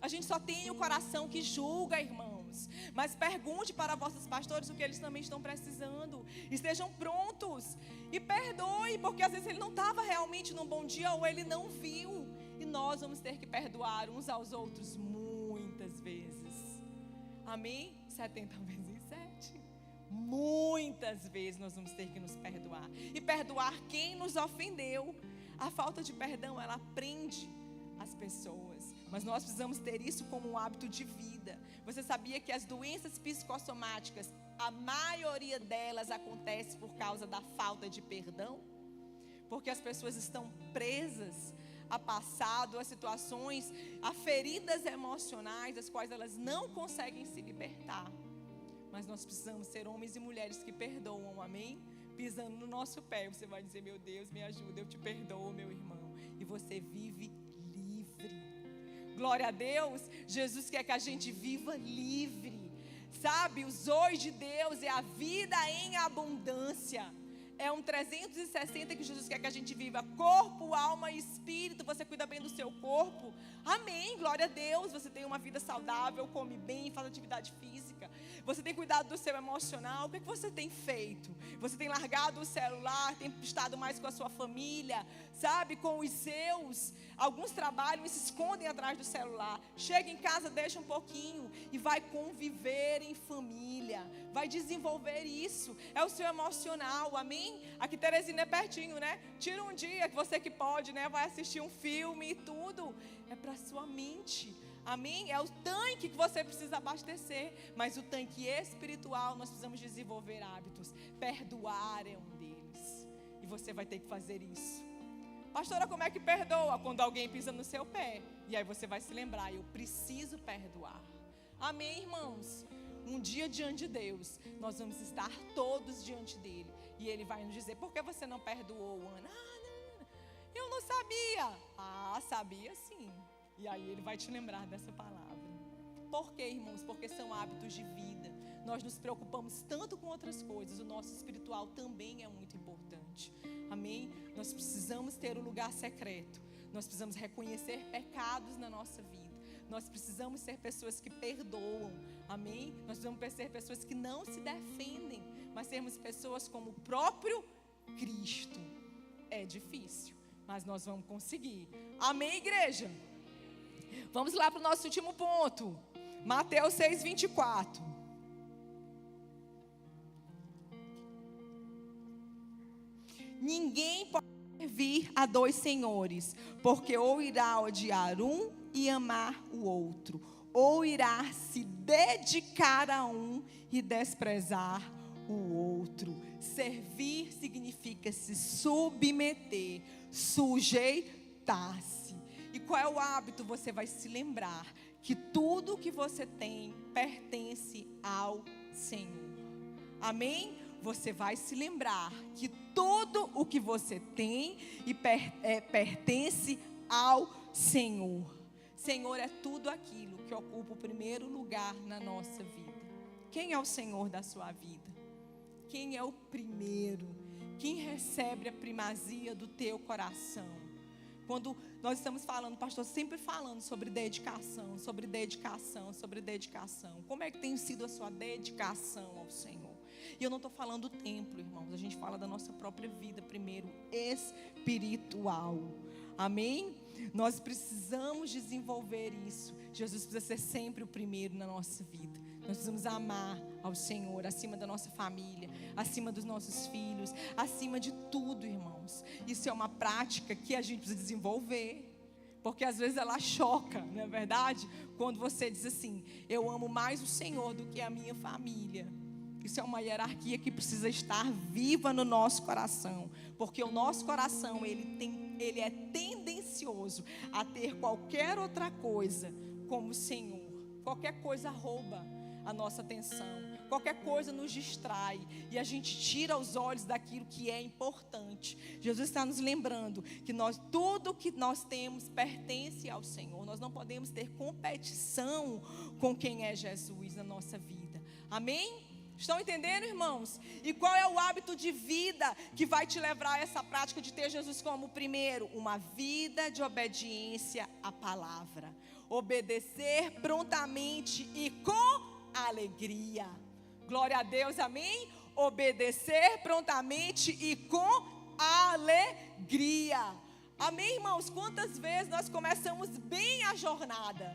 A gente só tem o coração que julga, irmãos. Mas pergunte para vossos pastores o que eles também estão precisando. Estejam prontos e perdoe, porque às vezes ele não estava realmente num bom dia ou ele não viu. E nós vamos ter que perdoar uns aos outros muitas vezes. Amém? 70 vezes 7. Muitas vezes nós vamos ter que nos perdoar. E perdoar quem nos ofendeu. A falta de perdão, ela prende as pessoas. Mas nós precisamos ter isso como um hábito de vida. Você sabia que as doenças psicossomáticas, a maioria delas acontece por causa da falta de perdão? Porque as pessoas estão presas a passado, a situações, a feridas emocionais, das quais elas não conseguem se libertar. Mas nós precisamos ser homens e mulheres que perdoam, amém? Pisando no nosso pé, você vai dizer, meu Deus, me ajuda, eu te perdoo, meu irmão. E você vive livre. Glória a Deus, Jesus quer que a gente viva livre. Sabe, os zoe de Deus é a vida em abundância. É um 360 que Jesus quer que a gente viva. Corpo, alma e espírito. Você cuida bem do seu corpo. Amém, glória a Deus. Você tem uma vida saudável, come bem, faz atividade física. Você tem cuidado do seu emocional. O que é que você tem feito? Você tem largado o celular, tem estado mais com a sua família, sabe, com os seus. Alguns trabalham e se escondem atrás do celular. Chega em casa, deixa um pouquinho e vai conviver em família. Vai desenvolver isso. É o seu emocional, amém? Aqui Teresina é pertinho, né? Tira um dia que você que pode, né? Vai assistir um filme e tudo. É para sua mente. Amém? É o tanque que você precisa abastecer. Mas o tanque espiritual, nós precisamos desenvolver hábitos. Perdoar é um deles. E você vai ter que fazer isso. Pastora, como é que perdoa? Quando alguém pisa no seu pé. E aí você vai se lembrar, eu preciso perdoar. Amém, irmãos? Um dia diante de Deus, nós vamos estar todos diante dele. E ele vai nos dizer, por que você não perdoou, Ana? Não, eu não sabia. Sabia sim. E aí ele vai te lembrar dessa palavra. Por quê, irmãos? Porque são hábitos de vida. Nós nos preocupamos tanto com outras coisas. O nosso espiritual também é muito importante. Amém? Nós precisamos ter um lugar secreto. Nós precisamos reconhecer pecados na nossa vida. Nós precisamos ser pessoas que perdoam. Amém? Nós precisamos ser pessoas que não se defendem, mas sermos pessoas como o próprio Cristo. É difícil, mas nós vamos conseguir. Amém, igreja? Vamos lá para o nosso último ponto. Mateus 6:24. Ninguém pode servir a dois senhores, porque ou irá odiar um e amar o outro, ou irá se dedicar a um e desprezar o outro. Servir significa se submeter, sujeitar-se. E qual é o hábito? Você vai se lembrar que tudo que você tem pertence ao Senhor. Amém? Você vai se lembrar que tudo o que você tem pertence ao Senhor. Senhor é tudo aquilo que ocupa o primeiro lugar na nossa vida. Quem é o Senhor da sua vida? Quem é o primeiro? Quem recebe a primazia do teu coração? Quando nós estamos falando, pastor, sempre falando sobre dedicação, sobre dedicação, sobre dedicação. Como é que tem sido a sua dedicação ao Senhor? E eu não estou falando do templo, irmãos. A gente fala da nossa própria vida primeiro, espiritual. Amém? Nós precisamos desenvolver isso. Jesus precisa ser sempre o primeiro na nossa vida. Nós precisamos amar ao Senhor acima da nossa família, acima dos nossos filhos, acima de tudo, irmãos. Isso é uma prática que a gente precisa desenvolver. Porque às vezes ela choca, não é verdade? Quando você diz assim, eu amo mais o Senhor do que a minha família. Isso é uma hierarquia que precisa estar viva no nosso coração. Porque o nosso coração, ele é tendencioso a ter qualquer outra coisa como o Senhor. Qualquer coisa rouba a nossa atenção. Qualquer coisa nos distrai. E a gente tira os olhos daquilo que é importante. Jesus está nos lembrando que tudo que nós temos pertence ao Senhor. Nós não podemos ter competição com quem é Jesus na nossa vida. Amém? Estão entendendo, irmãos? E qual é o hábito de vida que vai te levar a essa prática de ter Jesus como primeiro? Uma vida de obediência à palavra. Obedecer prontamente e com alegria. Glória a Deus, amém? Obedecer prontamente e com alegria. Amém, irmãos? Quantas vezes nós começamos bem a jornada?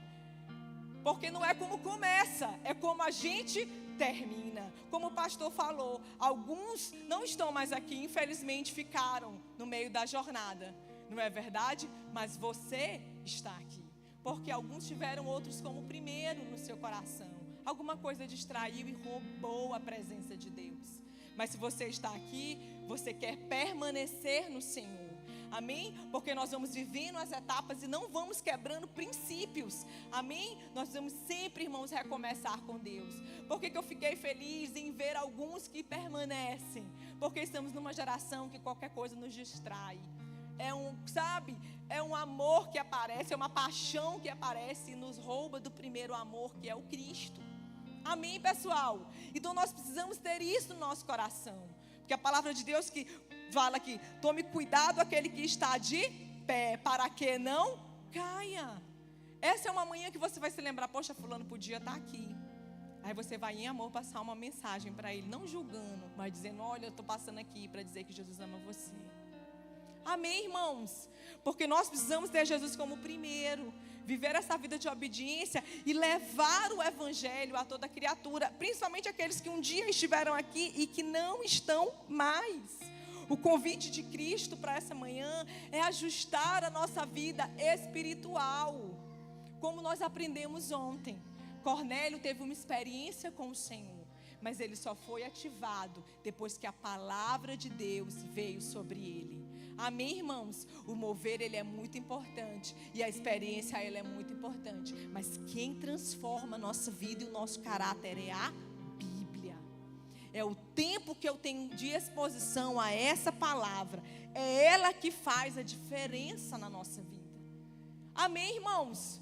Porque não é como começa, é como a gente termina. Como o pastor falou, alguns não estão mais aqui, infelizmente ficaram no meio da jornada. Não é verdade? Mas você está aqui. Porque alguns tiveram outros como primeiro no seu coração. Alguma coisa distraiu e roubou a presença de Deus. Mas se você está aqui, você quer permanecer no Senhor. Amém? Porque nós vamos vivendo as etapas e não vamos quebrando princípios. Amém? Nós vamos sempre, irmãos, recomeçar com Deus. Por que eu fiquei feliz em ver alguns que permanecem? Porque estamos numa geração que qualquer coisa nos distrai. É um amor que aparece, é uma paixão que aparece e nos rouba do primeiro amor, que é o Cristo. Amém, pessoal? Então nós precisamos ter isso no nosso coração. Porque a palavra de Deus que fala que tome cuidado aquele que está de pé, para que não caia. Essa é uma manhã que você vai se lembrar, poxa, fulano podia estar aqui. Aí você vai em amor passar uma mensagem para ele, não julgando, mas dizendo, olha, eu estou passando aqui para dizer que Jesus ama você. Amém, irmãos? Porque nós precisamos ter Jesus como primeiro, viver essa vida de obediência e levar o evangelho a toda criatura, principalmente aqueles que um dia estiveram aqui e que não estão mais. O convite de Cristo para essa manhã é ajustar a nossa vida espiritual, como nós aprendemos ontem. Cornélio teve uma experiência com o Senhor, mas ele só foi ativado depois que a palavra de Deus veio sobre ele. Amém, irmãos? O mover, ele é muito importante. E a experiência, ela é muito importante. Mas quem transforma a nossa vida e o nosso caráter é a Bíblia. É o tempo que eu tenho de exposição a essa palavra. É ela que faz a diferença na nossa vida. Amém, irmãos?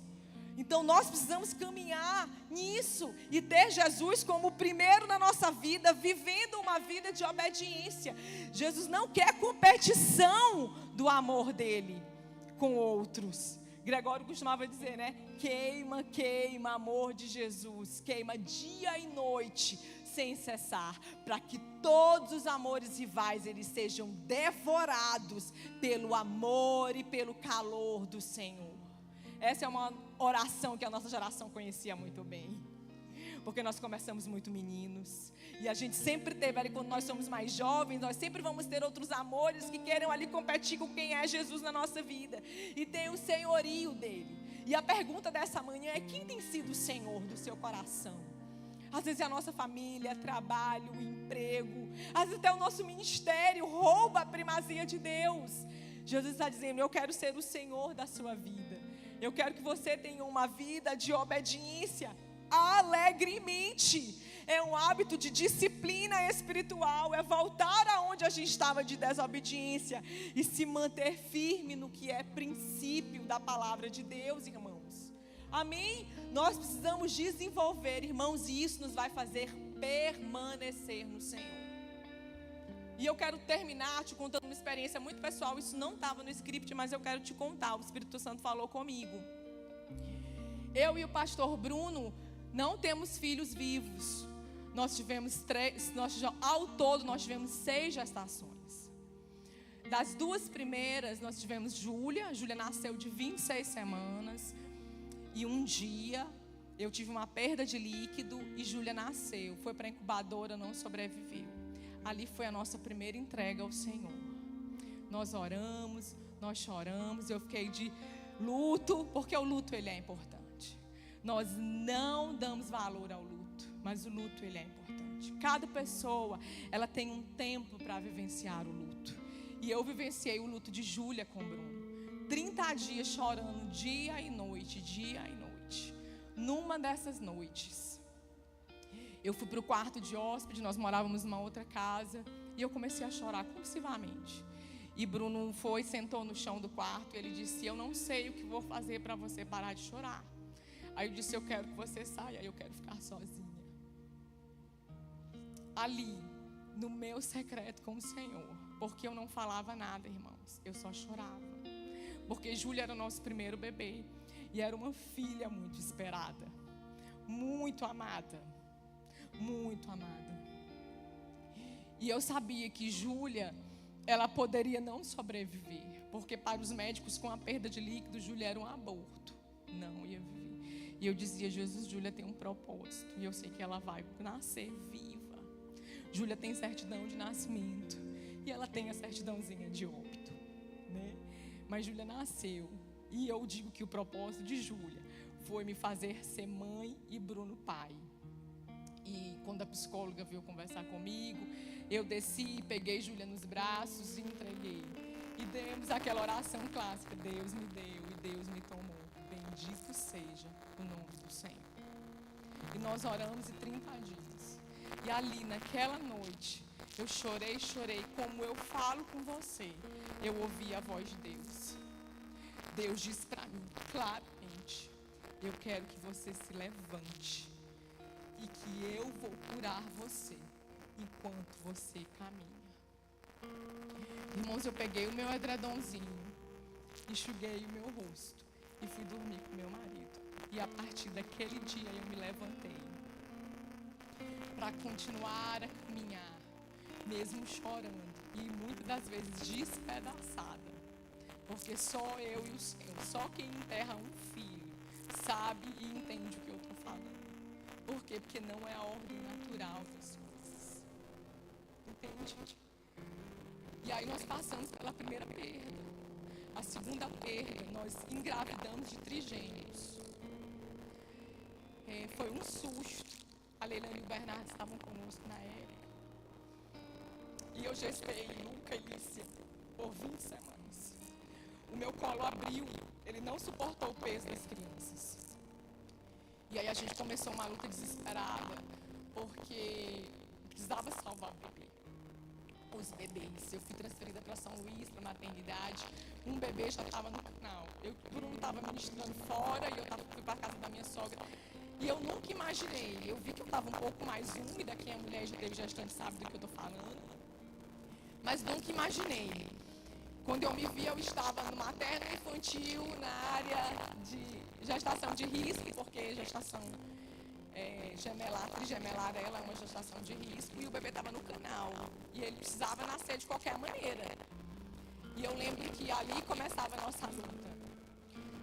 Então nós precisamos caminhar nisso e ter Jesus como o primeiro na nossa vida, vivendo uma vida de obediência. Jesus não quer competição do amor dele com outros. Gregório costumava dizer, né? Queima, queima, amor de Jesus, queima dia e noite sem cessar, para que todos os amores rivais eles sejam devorados pelo amor e pelo calor do Senhor. Essa é uma oração que a nossa geração conhecia muito bem. Porque nós começamos muito meninos. E a gente sempre teve ali, quando nós somos mais jovens, nós sempre vamos ter outros amores que queiram ali competir com quem é Jesus na nossa vida. E tem o senhorio dele. E a pergunta dessa manhã é: quem tem sido o Senhor do seu coração? Às vezes é a nossa família, trabalho, emprego. Às vezes até o nosso ministério rouba a primazia de Deus. Jesus está dizendo: eu quero ser o Senhor da sua vida. Eu quero que você tenha uma vida de obediência alegremente. É um hábito de disciplina espiritual. É voltar aonde a gente estava de desobediência e se manter firme no que é princípio da palavra de Deus, irmãos. Amém? Nós precisamos desenvolver, irmãos, e isso nos vai fazer permanecer no Senhor. E eu quero terminar te contando uma experiência muito pessoal. Isso não estava no script, mas eu quero te contar. O Espírito Santo falou comigo. Eu e o pastor Bruno não temos filhos vivos. Nós tivemos 3, ao todo nós tivemos 6 gestações. Das 2 primeiras nós tivemos Júlia. Júlia nasceu de 26 semanas. E um dia eu tive uma perda de líquido e Júlia nasceu. Foi para a incubadora, não sobreviveu. Ali foi a nossa primeira entrega ao Senhor. Nós oramos, nós choramos. Eu fiquei de luto, porque o luto ele é importante. Nós não damos valor ao luto, mas o luto ele é importante. Cada pessoa, ela tem um tempo para vivenciar o luto. E eu vivenciei o luto de Júlia com Bruno. 30 dias chorando dia e noite, dia e noite. Numa dessas noites, eu fui para o quarto de hóspede, nós morávamos numa outra casa, e eu comecei a chorar compulsivamente. E Bruno sentou no chão do quarto, e ele disse: eu não sei o que vou fazer para você parar de chorar. Aí eu disse: eu quero que você saia, eu quero ficar sozinha. Ali, no meu secreto com o Senhor, porque eu não falava nada, irmãos, eu só chorava. Porque Júlia era o nosso primeiro bebê, e era uma filha muito esperada, muito amada. Muito amada. E eu sabia que Júlia, ela poderia não sobreviver, porque para os médicos, com a perda de líquido, Júlia era um aborto, não ia viver. E eu dizia: Jesus, Júlia tem um propósito, e eu sei que ela vai nascer viva. Júlia tem certidão de nascimento, e ela tem a certidãozinha de óbito, né? Mas Júlia nasceu, e eu digo que o propósito de Júlia foi me fazer ser mãe e Bruno pai. E quando a psicóloga veio conversar comigo, eu desci, peguei Júlia nos braços e entreguei. E demos aquela oração clássica: Deus me deu e Deus me tomou. Bendito seja o nome do Senhor. E nós oramos em 30 dias. E ali, naquela noite, eu chorei como eu falo com você. Eu ouvi a voz de Deus. Deus disse para mim claramente: eu quero que você se levante e que eu vou curar você enquanto você caminha. Irmãos, eu peguei o meu edredomzinho, enxuguei o meu rosto e fui dormir com meu marido. E a partir daquele dia eu me levantei para continuar a caminhar, mesmo chorando e muitas das vezes despedaçada. Porque só eu e o Senhor, só quem enterra um filho sabe e entende o que eu estou falando. Por quê? Porque não é a ordem natural das coisas. Entende? E aí nós passamos pela primeira perda. A segunda perda, nós engravidamos de trigêmeos. Foi um susto. A Leilane e o Bernardo estavam conosco na época. E eu gestei Luca e Lícia por 20 semanas. O meu colo abriu, ele não suportou o peso das crianças. E aí a gente começou uma luta desesperada, porque precisava salvar o bebê. Os bebês. Eu fui transferida para São Luís, para a maternidade. Um bebê já estava no canal. O Bruno estava ministrando fora e eu fui para a casa da minha sogra. E eu nunca imaginei. Eu vi que eu estava um pouco mais úmida. Quem é mulher já teve gestante sabe do que eu estou falando. Mas nunca imaginei. Quando eu me vi, eu estava no materno infantil, na área de gestação de risco, porque gestação gemelar, trigemelar, ela é uma gestação de risco, e o bebê estava no canal, e ele precisava nascer de qualquer maneira. E eu lembro que ali começava a nossa luta.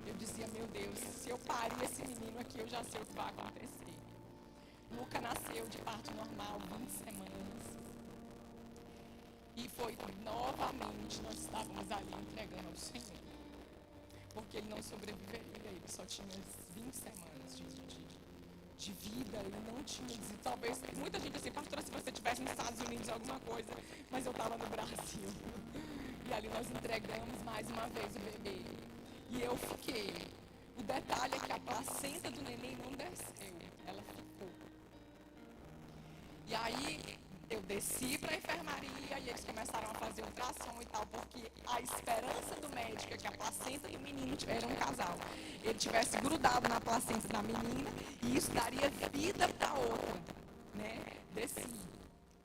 Eu dizia, meu Deus, se eu parir esse menino aqui, eu já sei o que vai acontecer. Luca nasceu de parto normal, 20 semanas. E foi novamente, nós estávamos ali entregando ao Senhor. Porque ele não sobreviveria, ele só tinha 20 semanas de vida, ele não tinha, talvez, muita gente assim, pastora, se você estivesse nos Estados Unidos alguma coisa, mas eu estava no Brasil. E ali nós entregamos mais uma vez o bebê. E eu fiquei. O detalhe é que a placenta do neném não desceu, ela ficou. E aí eu desci para a enfermaria e eles começaram a fazer ultrassom e tal, porque a esperança do médico é que a placenta do menino era um casal. Ele tivesse grudado na placenta da menina e isso daria vida para outra, né? Desci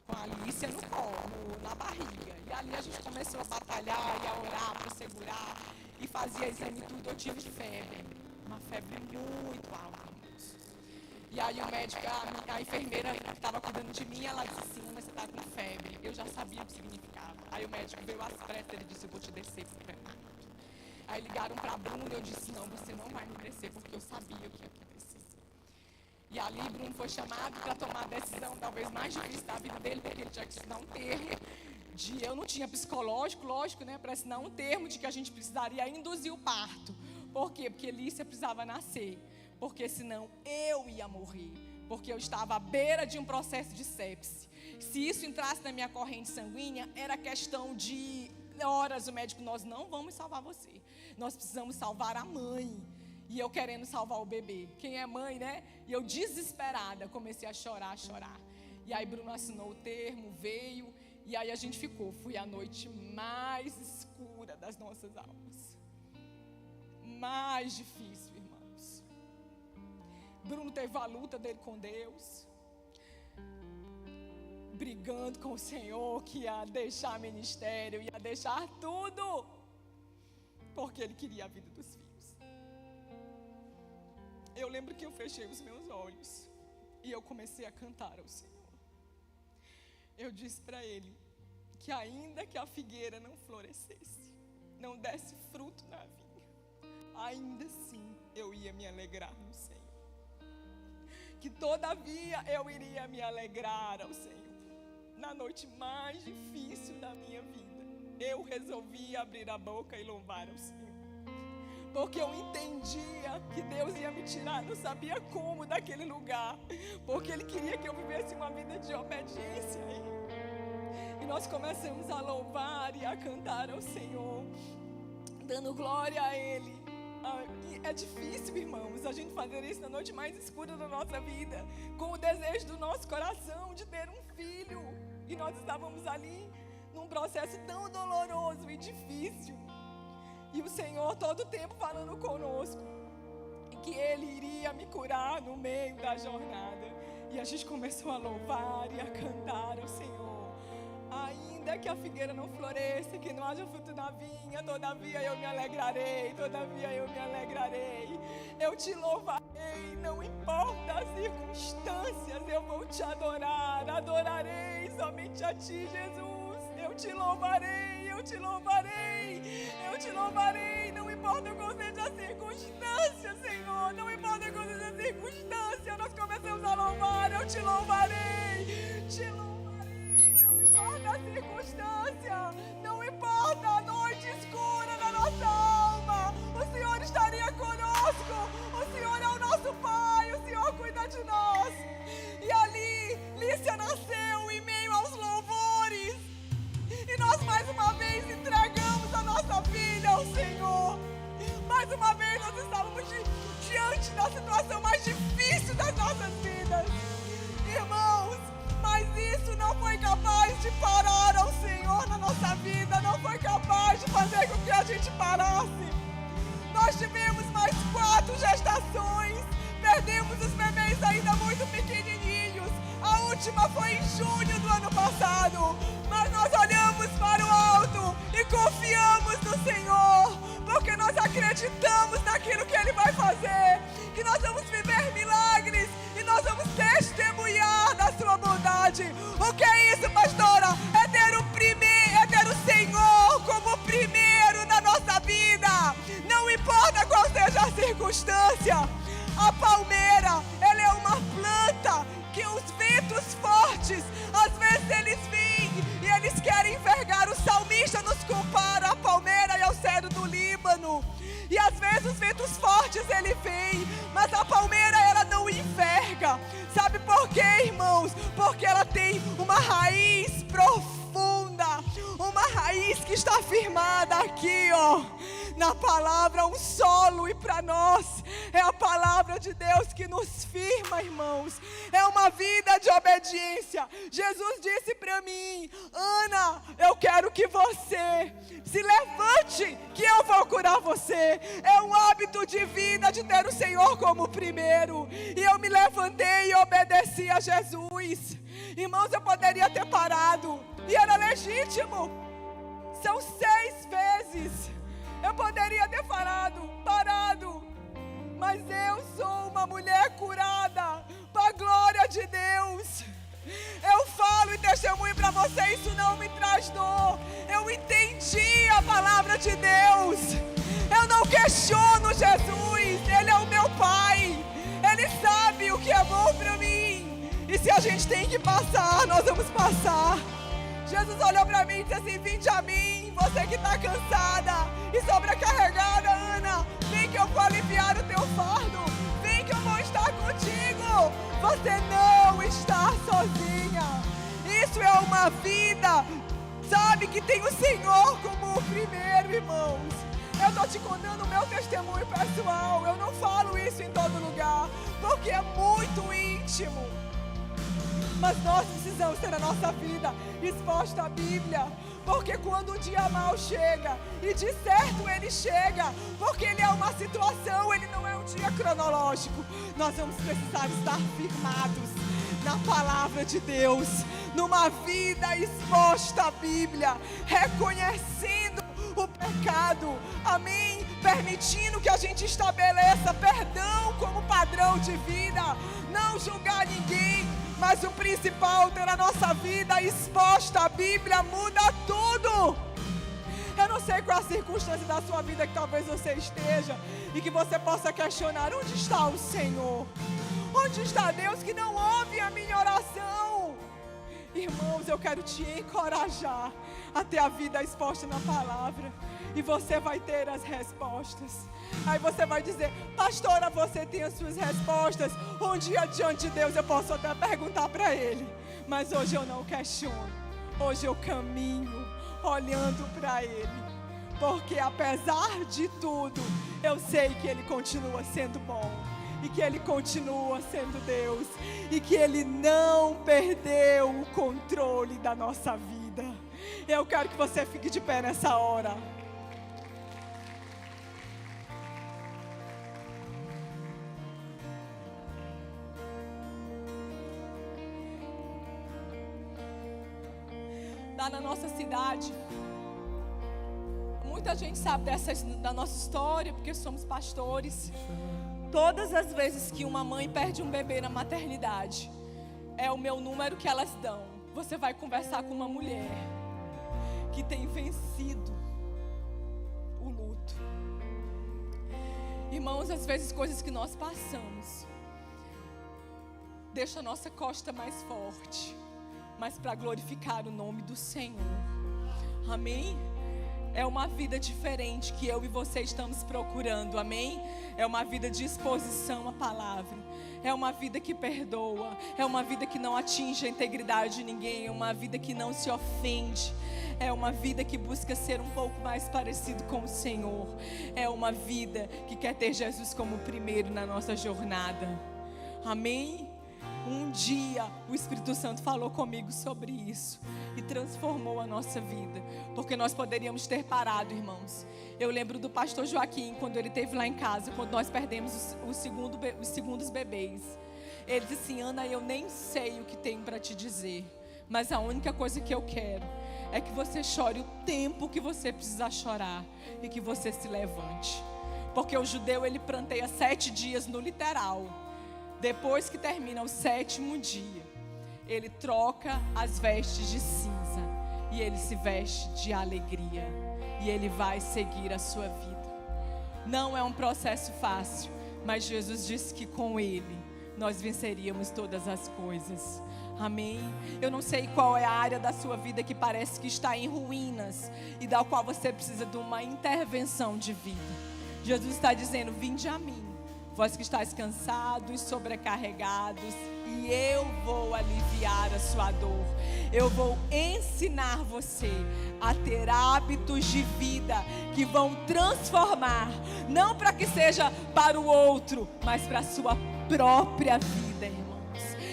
com a Alicia no colo, na barriga. E ali a gente começou a batalhar e a orar para segurar e fazia exame e tudo. Eu tive febre, uma febre muito alta. E aí o médico, a enfermeira que estava cuidando de mim, ela disse assim, mas você está com febre. Eu já sabia o que significava. Aí o médico veio às pressas, ele disse, eu vou te descer para o pré-nato. Aí ligaram para a Bruna e eu disse, não, você não vai me descer, porque eu sabia o que ia acontecer. E ali Bruno foi chamado para tomar a decisão talvez mais difícil da vida dele, porque ele tinha que assinar um termo. Eu não tinha psicológico, lógico, né, para assinar um termo de que a gente precisaria induzir o parto. Por quê? Porque Lícia precisava nascer. Porque senão eu ia morrer, porque eu estava à beira de um processo de sepse. Se isso entrasse na minha corrente sanguínea, era questão de horas. O médico, nós não vamos salvar você, nós precisamos salvar a mãe. E eu querendo salvar o bebê. Quem é mãe, né? E eu desesperada, comecei a chorar. E aí Bruno assinou o termo, veio, e aí a gente ficou. Foi a noite mais escura das nossas almas, mais difícil, irmãos. Bruno teve a luta dele com Deus, brigando com o Senhor, que ia deixar ministério, ia deixar tudo, porque ele queria a vida dos filhos. Eu lembro que eu fechei os meus olhos e eu comecei a cantar ao Senhor. Eu disse para ele que ainda que a figueira não florescesse, não desse fruto na vinha, ainda assim eu ia me alegrar no Senhor. Que todavia eu iria me alegrar ao Senhor. Na noite mais difícil da minha vida, eu resolvi abrir a boca e louvar ao Senhor. Porque eu entendia que Deus ia me tirar, não sabia como, daquele lugar. Porque Ele queria que eu vivesse uma vida de obediência a Ele. E nós começamos a louvar e a cantar ao Senhor, dando glória a Ele. É difícil, irmãos, a gente fazer isso na noite mais escura da nossa vida, com o desejo do nosso coração de ter um filho. E nós estávamos ali num processo tão doloroso e difícil. E o Senhor todo o tempo falando conosco, que Ele iria me curar no meio da jornada. E a gente começou a louvar e a cantar ao Senhor. Ainda que a figueira não floresça, que não haja fruto na vinha, todavia eu me alegrarei, todavia eu me alegrarei. Eu te louvarei, não importa as circunstâncias, eu vou te adorar, adorarei somente a ti, Jesus. Eu te louvarei, eu te louvarei, eu te louvarei, não importa qual seja a circunstância, Senhor, não importa qual seja a circunstância, nós começamos a louvar, eu te louvarei, te louvarei. Não importa a circunstância, não importa a noite escura da nossa alma, o Senhor estaria conosco, o Senhor é o nosso Pai, o Senhor cuida de nós. E ali, Lícia nasceu em meio aos louvores, e nós mais uma vez entregamos na situação mais difícil das nossas vidas. Irmãos, mas isso não foi capaz de parar ao Senhor na nossa vida, não foi capaz de fazer com que a gente parasse. Nós tivemos mais 4 gestações, perdemos os bebês ainda muito pequenininhos. A última foi em junho do ano passado, mas nós olhamos para o alto e confiamos no Senhor, porque nós acreditamos naquilo que Ele vai fazer, que nós vamos viver milagres e nós vamos testemunhar da sua bondade. O que é isso, pastora? É ter o Senhor como primeiro na nossa vida, não importa qual seja a circunstância. A palmeira, ela é uma planta que os ventos fortes, às vezes eles vêm e eles querem envergar. O salmista nos compara a palmeira e ao cedro do Líbano. E às vezes os ventos fortes ele vem, mas a palmeira ela não enverga. Sabe por quê, irmãos? Porque ela tem uma raiz profunda, uma raiz que está firmada aqui, ó, na palavra, um solo. E para nós é a palavra de Deus que nos firma, irmãos. É uma vida de obediência. Jesus disse para mim: Ana, eu quero que você se levante, que eu vou curar você. É um hábito de vida de ter o Senhor como primeiro. E eu me levantei e obedeci a Jesus. Irmãos, eu poderia ter parado, e era legítimo. São 6 vezes. Eu poderia ter parado, mas eu sou uma mulher curada, para a glória de Deus. Eu falo e testemunho para você, isso não me traz dor. Eu entendi a palavra de Deus. Eu não questiono Jesus, Ele é o meu Pai. Ele sabe o que é bom para mim. E se a gente tem que passar, nós vamos passar. Jesus olhou para mim e disse assim: vinde a mim, você que está cansada e sobrecarregada, Ana, vem que eu vou aliviar o teu fardo, vem que eu vou estar contigo, você não está sozinha. Isso é uma vida, sabe, que tem o Senhor como o primeiro, irmãos. Eu estou te contando o meu testemunho pessoal, eu não falo isso em todo lugar, porque é muito íntimo. Mas nós precisamos ter a nossa vida exposta à Bíblia, porque quando o dia mau chega, e de certo ele chega, porque ele é uma situação, ele não é um dia cronológico, nós vamos precisar estar firmados na palavra de Deus, numa vida exposta à Bíblia, reconhecendo o pecado, amém? Permitindo que a gente estabeleça perdão como padrão de vida, não julgar ninguém, mas o principal, ter a nossa vida exposta à Bíblia, muda tudo. Eu não sei qual a circunstância da sua vida que talvez você esteja, e que você possa questionar: onde está o Senhor? Onde está Deus que não ouve a minha oração? Irmãos, eu quero te encorajar a ter a vida exposta na palavra, e você vai ter as respostas. Aí você vai dizer: pastora, você tem as suas respostas. Um dia diante de Deus eu posso até perguntar para Ele, mas hoje eu não questiono. Hoje eu caminho olhando para Ele, porque apesar de tudo, eu sei que Ele continua sendo bom, e que Ele continua sendo Deus, e que Ele não perdeu o controle da nossa vida. Eu quero que você fique de pé nessa hora. Lá na nossa cidade, muita gente sabe da nossa história, porque somos pastores. Todas as vezes que uma mãe perde um bebê na maternidade, é o meu número que elas dão. Você vai conversar com uma mulher que tem vencido o luto. Irmãos, às vezes coisas que nós passamos deixa a nossa costa mais forte, mas para glorificar o nome do Senhor. Amém? É uma vida diferente que eu e você estamos procurando, amém? É uma vida de exposição à palavra, é uma vida que perdoa, é uma vida que não atinge a integridade de ninguém, é uma vida que não se ofende, é uma vida que busca ser um pouco mais parecido com o Senhor. É uma vida que quer ter Jesus como primeiro na nossa jornada. Amém? Um dia o Espírito Santo falou comigo sobre isso e transformou a nossa vida, porque nós poderíamos ter parado, irmãos. Eu lembro do pastor Joaquim, quando ele esteve lá em casa, quando nós perdemos os segundos bebês. Ele disse assim: Ana, eu nem sei o que tenho para te dizer, mas a única coisa que eu quero é que você chore o tempo que você precisar chorar e que você se levante. Porque o judeu, ele pranteia 7 dias no literal. Depois que termina o 7º dia, ele troca as vestes de cinza e ele se veste de alegria. E ele vai seguir a sua vida. Não é um processo fácil, mas Jesus disse que com ele nós venceríamos todas as coisas. Amém? Eu não sei qual é a área da sua vida que parece que está em ruínas e da qual você precisa de uma intervenção divina. Jesus está dizendo: vinde a mim, vós que estáis cansados, sobrecarregados, e eu vou aliviar a sua dor. Eu vou ensinar você a ter hábitos de vida que vão transformar, não para que seja para o outro, mas para a sua própria vida, irmãos.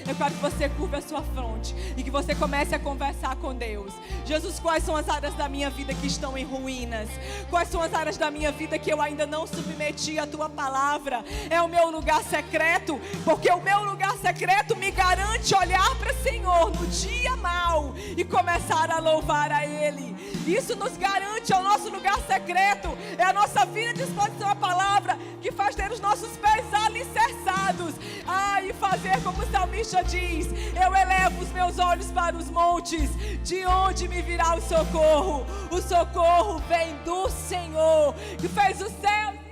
Eu quero que você curva a sua fronte e que você comece a conversar com Deus. Jesus, quais são as áreas da minha vida que estão em ruínas? Quais são as áreas da minha vida que eu ainda não submeti à tua palavra? É o meu lugar secreto, porque o meu lugar secreto me garante olhar para o Senhor no dia mau e começar a louvar a Ele. Isso nos garante, é o nosso lugar secreto, é a nossa vida de disposição à palavra que faz ter os nossos pés alicerçados. E fazer como o salmista diz: eu elevo os meus olhos para os montes, de onde me virá o socorro? O socorro vem do Senhor, que fez os céus.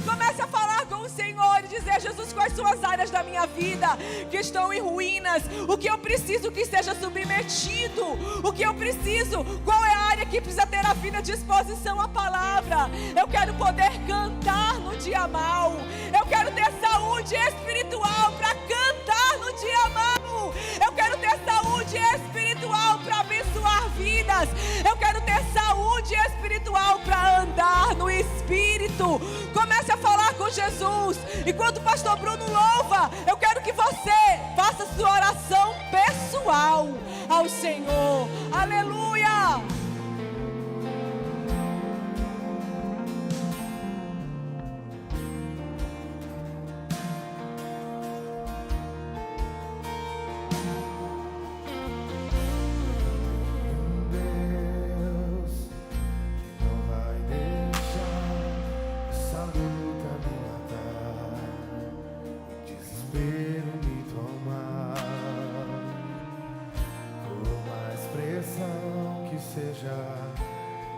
Comece a falar com o Senhor e dizer: Jesus, quais são as áreas da minha vida que estão em ruínas? O que eu preciso que esteja submetido? O que eu preciso? Qual é a área que precisa ter a vida de disposição à palavra? Eu quero poder cantar no dia mau. Eu quero ter saúde espiritual para cantar no dia mau. Eu quero ter saúde espiritual para abençoar vidas. Eu quero ter saúde espiritual para andar no Espírito. Comece a falar com Jesus. Enquanto o pastor Bruno louva, eu quero que você faça sua oração pessoal ao Senhor. Aleluia!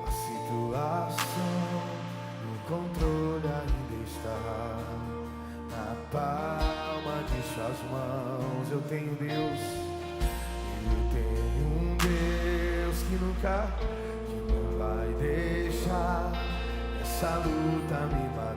A situação, o controle ainda está na palma de suas mãos. Eu tenho Deus, eu tenho um Deus que nunca vai deixar essa luta me matar.